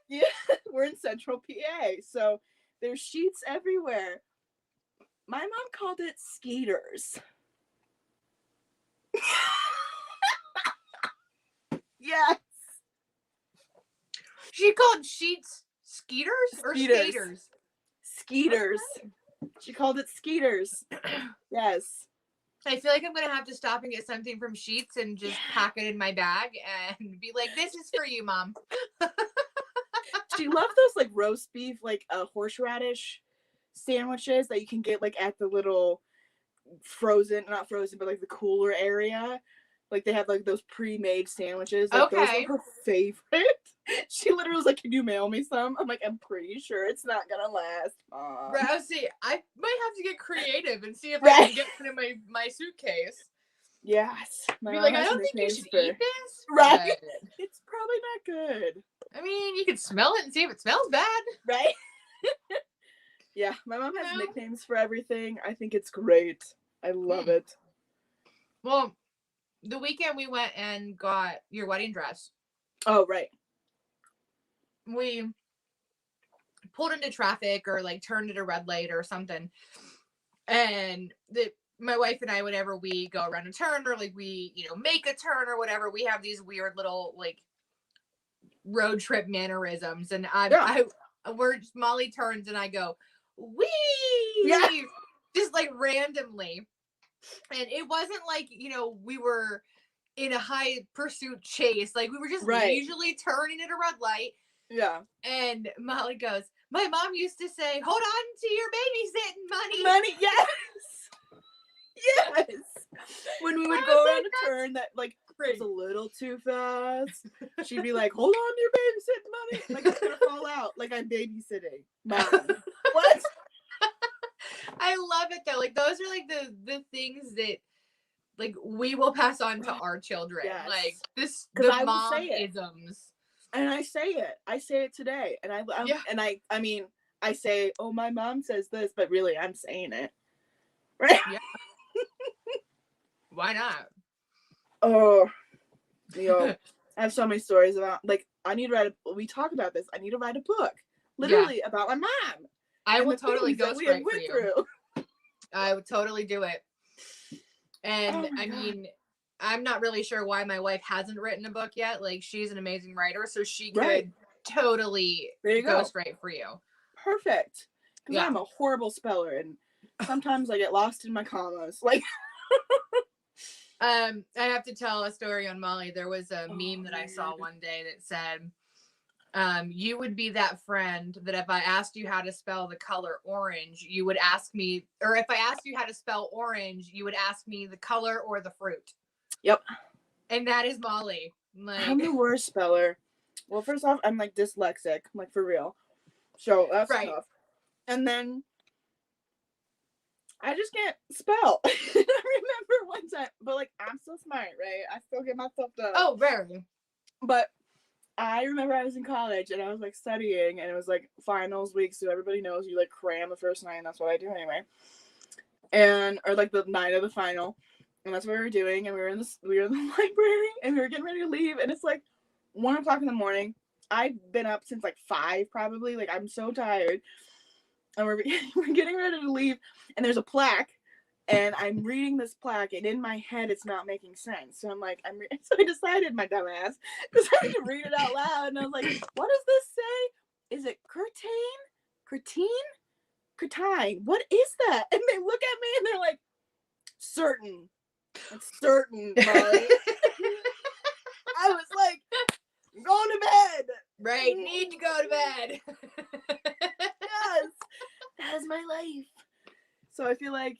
Yeah, we're in Central PA, so there's sheets everywhere. My mom called it skeeters. Yes. She called sheets skeeters or skaters? Skeeters. She called it skeeters. Yes. I feel like I'm going to have to stop and get something from Sheets and just pack it in my bag and be like, this is for you, Mom. She loved those like roast beef, like horseradish sandwiches that you can get like at the little not frozen, but like the cooler area. Like they have like those pre-made sandwiches. Like, those were her favorite. She literally was like, can you mail me some? I'm like, I'm pretty sure it's not gonna last, Mom. Right, see, I might have to get creative and see if I can get it in my suitcase. Yes. Be like, I don't think you should eat this. Right. But it's probably not good. I mean, you could smell it and see if it smells bad. Right? Yeah, my mom has nicknames for everything. I think it's great. I love it. Well, the weekend we went and got your wedding dress. Oh, right. We pulled into traffic or like turned at a red light or something. And my wife and I, whenever we go around a turn or like we, make a turn or whatever, we have these weird little like road trip mannerisms. And Molly turns and I go, wee! Yeah. Just like randomly. And it wasn't like, we were in a high pursuit chase. Like we were just leisurely turning at a red light. Yeah. And Molly goes, my mom used to say, hold on to your babysitting money. Money, yes. Yes. When we would go around a turn that like was a little too fast, she'd be like, hold on to your babysitting money. Like it's gonna fall out. Like I'm babysitting. Mom. What? I love it though. Like those are like the things that like we will pass on to our children. Yes. Like this the I mom isms. And I say it today. And I mean I say, oh, my mom says this, but really I'm saying it. Right? Yeah. Why not? Oh, I have so many stories about, like, we talk about this. I need to write a book, literally, about my mom. I will totally ghostwrite for you. Through. I would totally do it. And I mean, I'm not really sure why my wife hasn't written a book yet. Like, she's an amazing writer, so she could totally ghostwrite for you. Perfect. Because I'm a horrible speller, and sometimes I get lost in my commas. Like, I have to tell a story on Molly. There was a meme that I saw one day that said, you would be that friend that if I asked you how to spell the color orange, you would ask me, or if I asked you how to spell orange, you would ask me the color or the fruit. Yep. And that is Molly. Like, I'm the worst speller. Well, first off, I'm like dyslexic, like for real. So that's tough. And then I just can't spell. I remember one time, but like I'm so smart, right? I still get myself done. Oh, very. But I remember I was in college and I was like studying, and it was like finals week, so everybody knows you like cram the first night, and that's what I do anyway. And or like the night of the final, and that's what we were doing. And we were in the library, and we were getting ready to leave, and it's like 1:00 in the morning. I've been up since like 5 probably. Like I'm so tired. And we're getting ready to leave, and there's a plaque, and I'm reading this plaque, and in my head it's not making sense. So I'm like, so I decided, my dumb ass, decided to read it out loud, and I was like, what does this say? Is it curtine? What is that? And they look at me and they're like, certain. It's certain, Molly. I was like, I'm going to bed. Right, need to go to bed. Yes, that is my life. So I feel like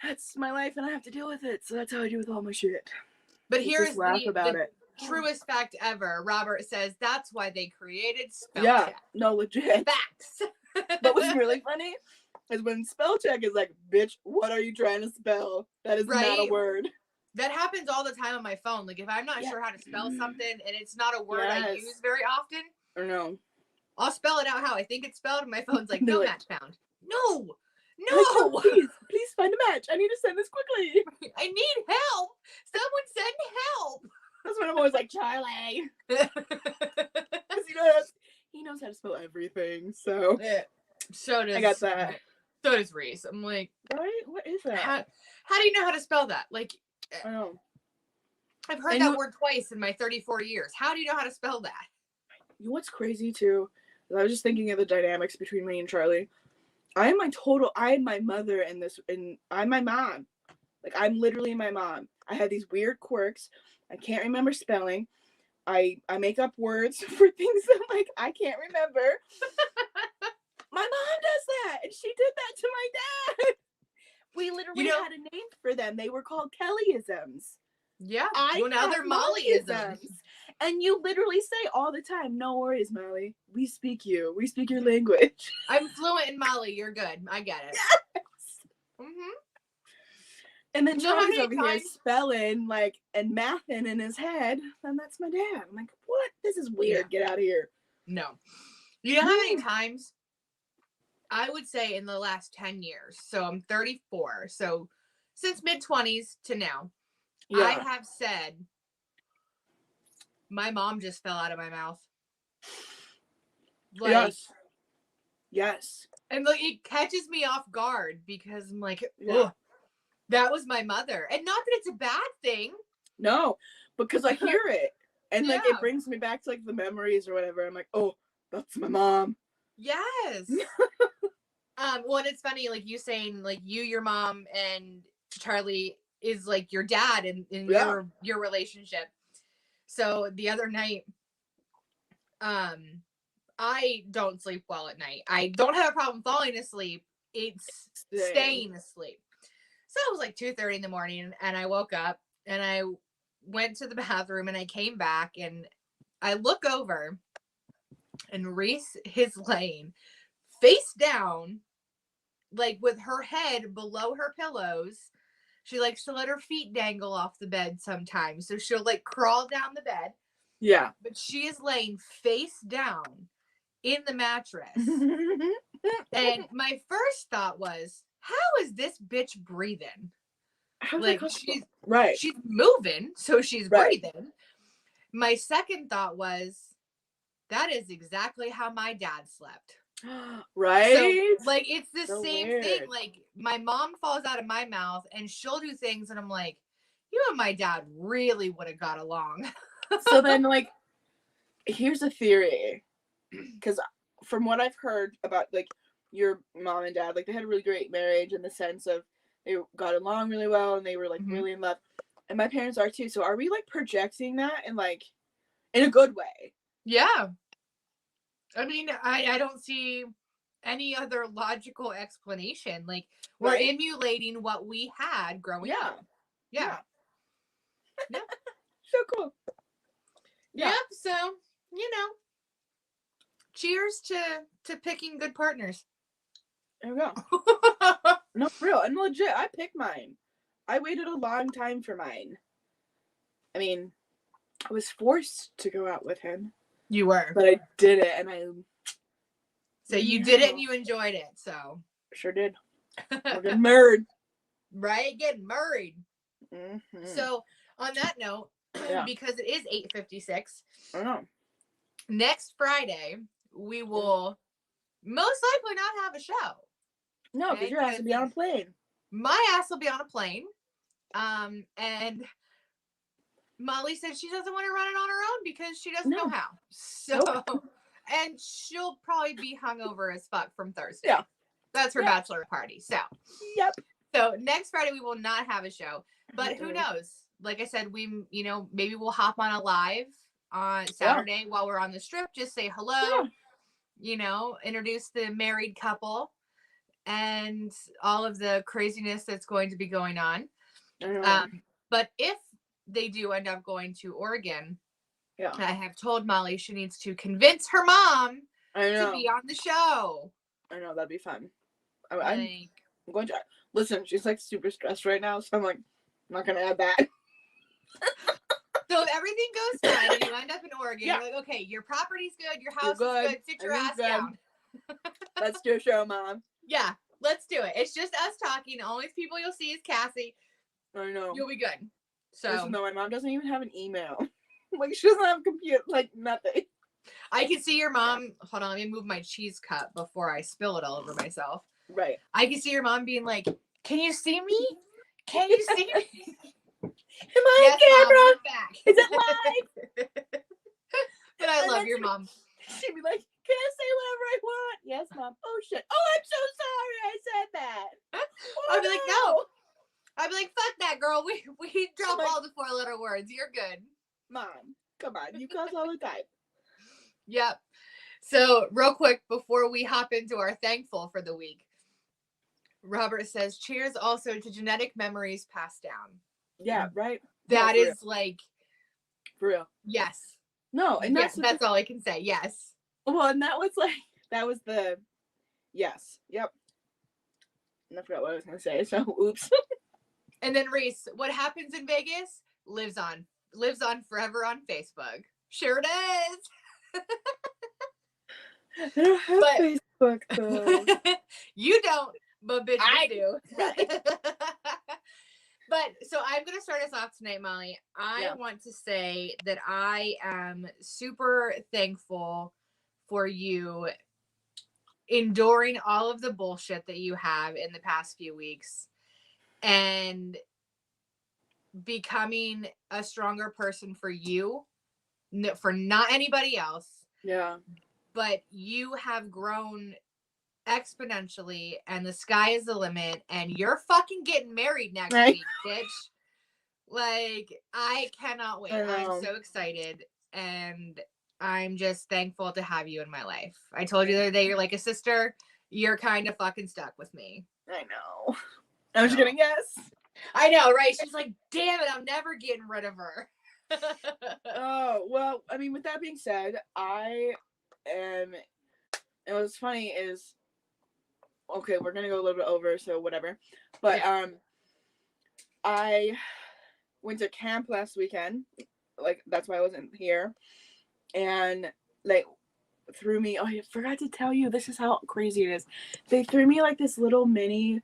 that's my life, and I have to deal with it. So that's how I do with all my shit. But here's the truest fact ever. Robert says that's why they created spell check. No, legit Facts. But what's really funny is when spell check is like, bitch, what are you trying to spell? That is not a word. That happens all the time on my phone. Like if I'm not sure how to spell something and it's not a word I use very often, or no, I'll spell it out how I think it's spelled, and my phone's like, no match found. No. Like, oh, please find a match. I need to send this quickly. I need help. Someone send help. That's when I'm always like, Charlie. Because he knows how to spell everything. So so does I got that. So does Reese. I'm like, right? What is that? How do you know how to spell that? Like, I don't know. I've heard that word twice in my 34 years. How do you know how to spell that? You know what's crazy too? I was just thinking of the dynamics between me and Charlie. I am my mother and I'm my mom. Like I'm literally my mom. I have these weird quirks. I can't remember spelling. I make up words for things that like I can't remember. My mom does that, and she did that to my dad. We literally had a name for them. They were called Kellyisms. Yeah. Well, now they're Mollyisms. And you literally say all the time, no worries, Molly. We speak you. We speak your language. I'm fluent in Molly. You're good. I get it. Yes. Mm-hmm. And then Charlie's over here spelling like and mathing in his head. And that's my dad. I'm like, what? This is weird. Get out of here. No. You know how many times I would say in the last 10 years, so I'm 34, so since mid-20s to now, I have said, my mom just fell out of my mouth. Like, yes. And like it catches me off guard because I'm like, oh, that was my mother. And not that it's a bad thing. No, because I hear it. And like it brings me back to like the memories or whatever. I'm like, oh, that's my mom. Yes. Well, and it's funny, like you saying, like you, your mom, and Charlie is like your dad in Yeah. your relationship. So the other night, I don't sleep well at night. I don't have a problem falling asleep. It's staying asleep. So it was like 2:30 in the morning, and I woke up and I went to the bathroom and I came back and I look over and Reese is laying face down, like with her head below her pillows. She likes to let her feet dangle off the bed sometimes. So she'll like crawl down the bed. Yeah. But she is laying face down in the mattress. And my first thought was, how is this bitch breathing? How's Like that right. she's moving, so she's breathing. My second thought was, that is exactly how my dad slept. Right? So, like, it's the same weird. thing. Like, my mom falls out of my mouth and she'll do things and I'm like, you and my dad really would have got along. So then, like, here's a theory. Because from what I've heard about, like, your mom and dad, like, they had a really great marriage in the sense of they got along really well and they were, like, really in love. And my parents are too. So are we, like, projecting that in, like, in a good way? Yeah. I mean, I don't see any other logical explanation. Like, we're emulating what we had growing up. Yeah. So cool. Yeah. Yep. So, you know, cheers to picking good partners. There we go. No, for real. And legit, I picked mine. I waited a long time for mine. I mean, I was forced to go out with him. You were. But I did it, and I... So you did it and you enjoyed it, so. Sure did. We're getting married. Right? Getting married. Mm-hmm. So, on that note, because it is 8:56, I know. next Friday, we will most likely not have a show. No, because your ass will be on a plane. My ass will be on a plane. And Molly said she doesn't want to run it on her own because she doesn't know how. So, and she'll probably be hungover as fuck from Thursday. Yeah. That's her bachelor party. So, So next Friday we will not have a show, but who knows? Like I said, maybe we'll hop on a live on Saturday while we're on the strip. Just say hello, introduce the married couple and all of the craziness that's going to be going on. But if they do end up going to Oregon, I have told Molly she needs to convince her mom to be on the show. I know, that'd be fun. I'm going to listen. She's like super stressed right now, so I'm like, I'm not gonna add that. So if everything goes fine and you end up in Oregon, you're like, okay, your property's good, your house is good, sit your ass down. Let's do a show, Mom. Yeah, let's do it. It's just us talking. The only people you'll see is Cassie. I know. You'll be good. So no, my mom doesn't even have an email. Like, she doesn't have a computer, like nothing. I can see your mom. Hold on, let me move my cheese cup before I spill it all over myself. Right. I can see your mom being like, "Can you see me? Can you see me? Am I on camera? Mom, back. Is it live?" But I love your mom. She'd be like, "Can I say whatever I want?" Yes, Mom. Oh shit. Oh, I'm so sorry. I said that. I'd be like, no. I'd be like, fuck that, girl. We drop all the 4-letter words. You're good. Mom, come on. You cuss all the time. Yep. So real quick before we hop into our thankful for the week, Robert says, cheers also to genetic memories passed down. Yeah, right. That is real. Like, for real. Yes. No, and that's all I can say. Yes. Well, and that was the yes. Yep. And I forgot what I was gonna say. So oops. And then Reese, what happens in Vegas lives on forever on Facebook. Sure does. I don't have Facebook though. You don't, but bitch, I do. Right. But so I'm going to start us off tonight, Molly. I want to say that I am super thankful for you enduring all of the bullshit that you have in the past few weeks and becoming a stronger person for you, for not anybody else. Yeah. But you have grown exponentially and the sky is the limit and you're fucking getting married next week, bitch. Like, I cannot wait. I I'm know. so excited, and I'm just thankful to have you in my life. I told you the other day, you're like a sister. You're kind of fucking stuck with me. I know. I was gonna guess. I know, right? She's like, damn it, I'm never getting rid of her. Oh, well, I mean, with that being said, and what's funny is, okay, we're gonna go a little bit over, so whatever. But I went to camp last weekend. Like, that's why I wasn't here. And like threw me, oh, I forgot to tell you, this is how crazy it is. They threw me like this little mini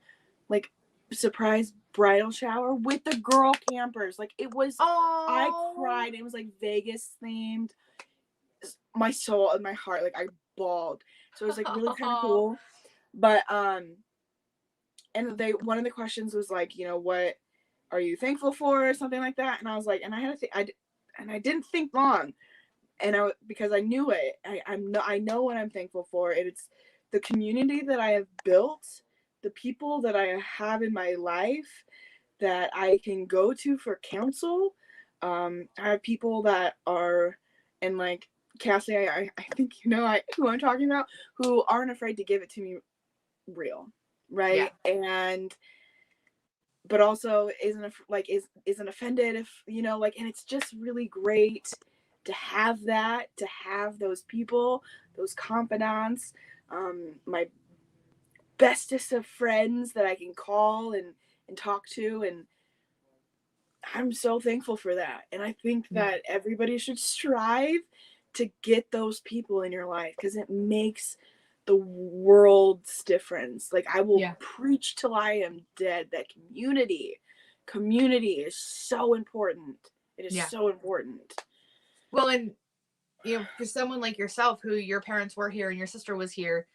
like surprise bridal shower with the girl campers. Like, it was, I cried. It was like Vegas themed. My soul and my heart, like, I bawled. So it was like really kind of cool. But and one of the questions was like, you know, what are you thankful for, or something like that. And I was like, and I had to think, I didn't think long, and because I knew it. I know what I'm thankful for. It's the community that I have built, the people that I have in my life that I can go to for counsel. I have people that are, and like Cassie, I think you know who I'm talking about, who aren't afraid to give it to me real, right? Yeah. And but also isn't offended if, you know, like, and it's just really great to have those people, those confidants, my bestest of friends that I can call and talk to, and I'm so thankful for that. And I think that everybody should strive to get those people in your life, because it makes the world's difference. Like, I will preach till I am dead that community is so important. It is so important. Well, and you know, for someone like yourself, who your parents were here and your sister was here,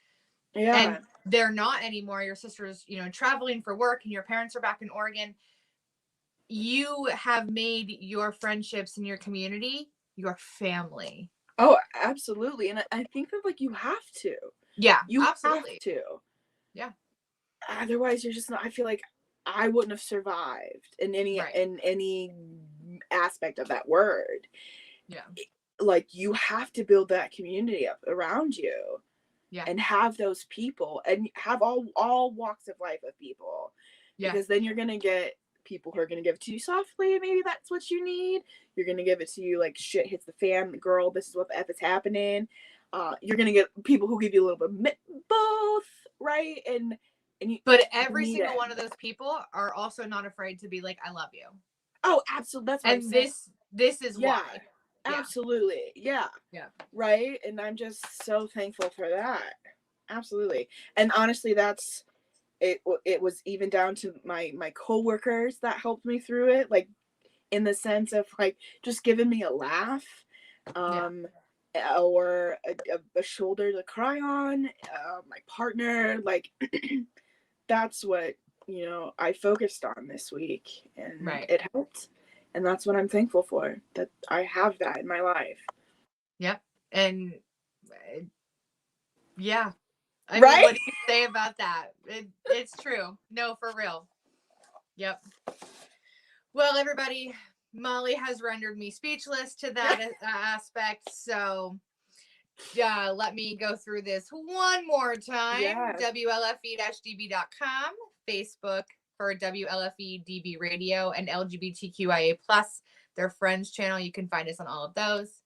and they're not anymore, your sister's, you know, traveling for work and your parents are back in Oregon, you have made your friendships and your community your family. Oh, absolutely. And I think that, like, you have to. Yeah, you absolutely. have to. Yeah. Otherwise, you're just not. I feel like I wouldn't have survived in any aspect of that word. Yeah. Like, you have to build that community up around you. Yeah. And have those people, and have all walks of life of people. Yeah. Because then you're gonna get people who are gonna give it to you softly. Maybe that's what you need. You're gonna give it to you like shit hits the fan. Girl, this is what the F is happening. You're gonna get people who give you a little bit both, right? And you, but every single one of those people are also not afraid to be like, I love you. Oh, absolutely. That's what and this is why. Absolutely. Yeah. Right. And I'm just so thankful for that. Absolutely. And honestly, that's it. It was even down to my coworkers that helped me through it, like, in the sense of like just giving me a laugh, or a shoulder to cry on, my partner, like, that's what, you know, I focused on this week, and it helped. And that's what I'm thankful for, that I have that in my life. Yep. And I mean, what do you say about that? It's true. No, for real. Yep. Well, everybody, Molly has rendered me speechless to that aspect. So let me go through this one more time. WLFE-DB.com, Facebook for WLFE DB Radio, and LGBTQIA+, their friends channel. You can find us on all of those.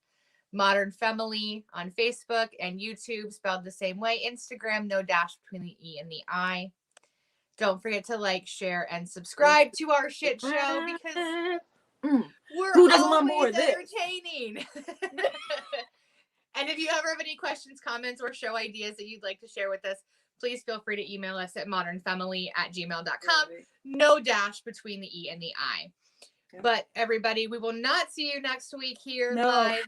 Modern Femme-ily on Facebook and YouTube, spelled the same way. Instagram, no dash between the E and the I. Don't forget to like, share, and subscribe to our shit show, because we're always entertaining. And if you ever have any questions, comments, or show ideas that you'd like to share with us, please feel free to email us at modernfemily@gmail.com. No dash between the E and the I. But everybody, we will not see you next week here live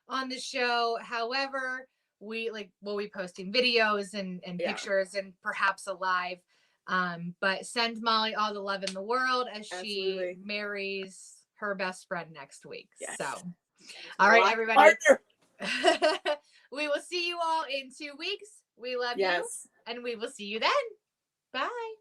on the show. However, we'll be posting videos and pictures, and perhaps a live. But send Molly all the love in the world as she marries her best friend next week. So, all right, everybody. We will see you all in 2 weeks. We love you, and we will see you then. Bye.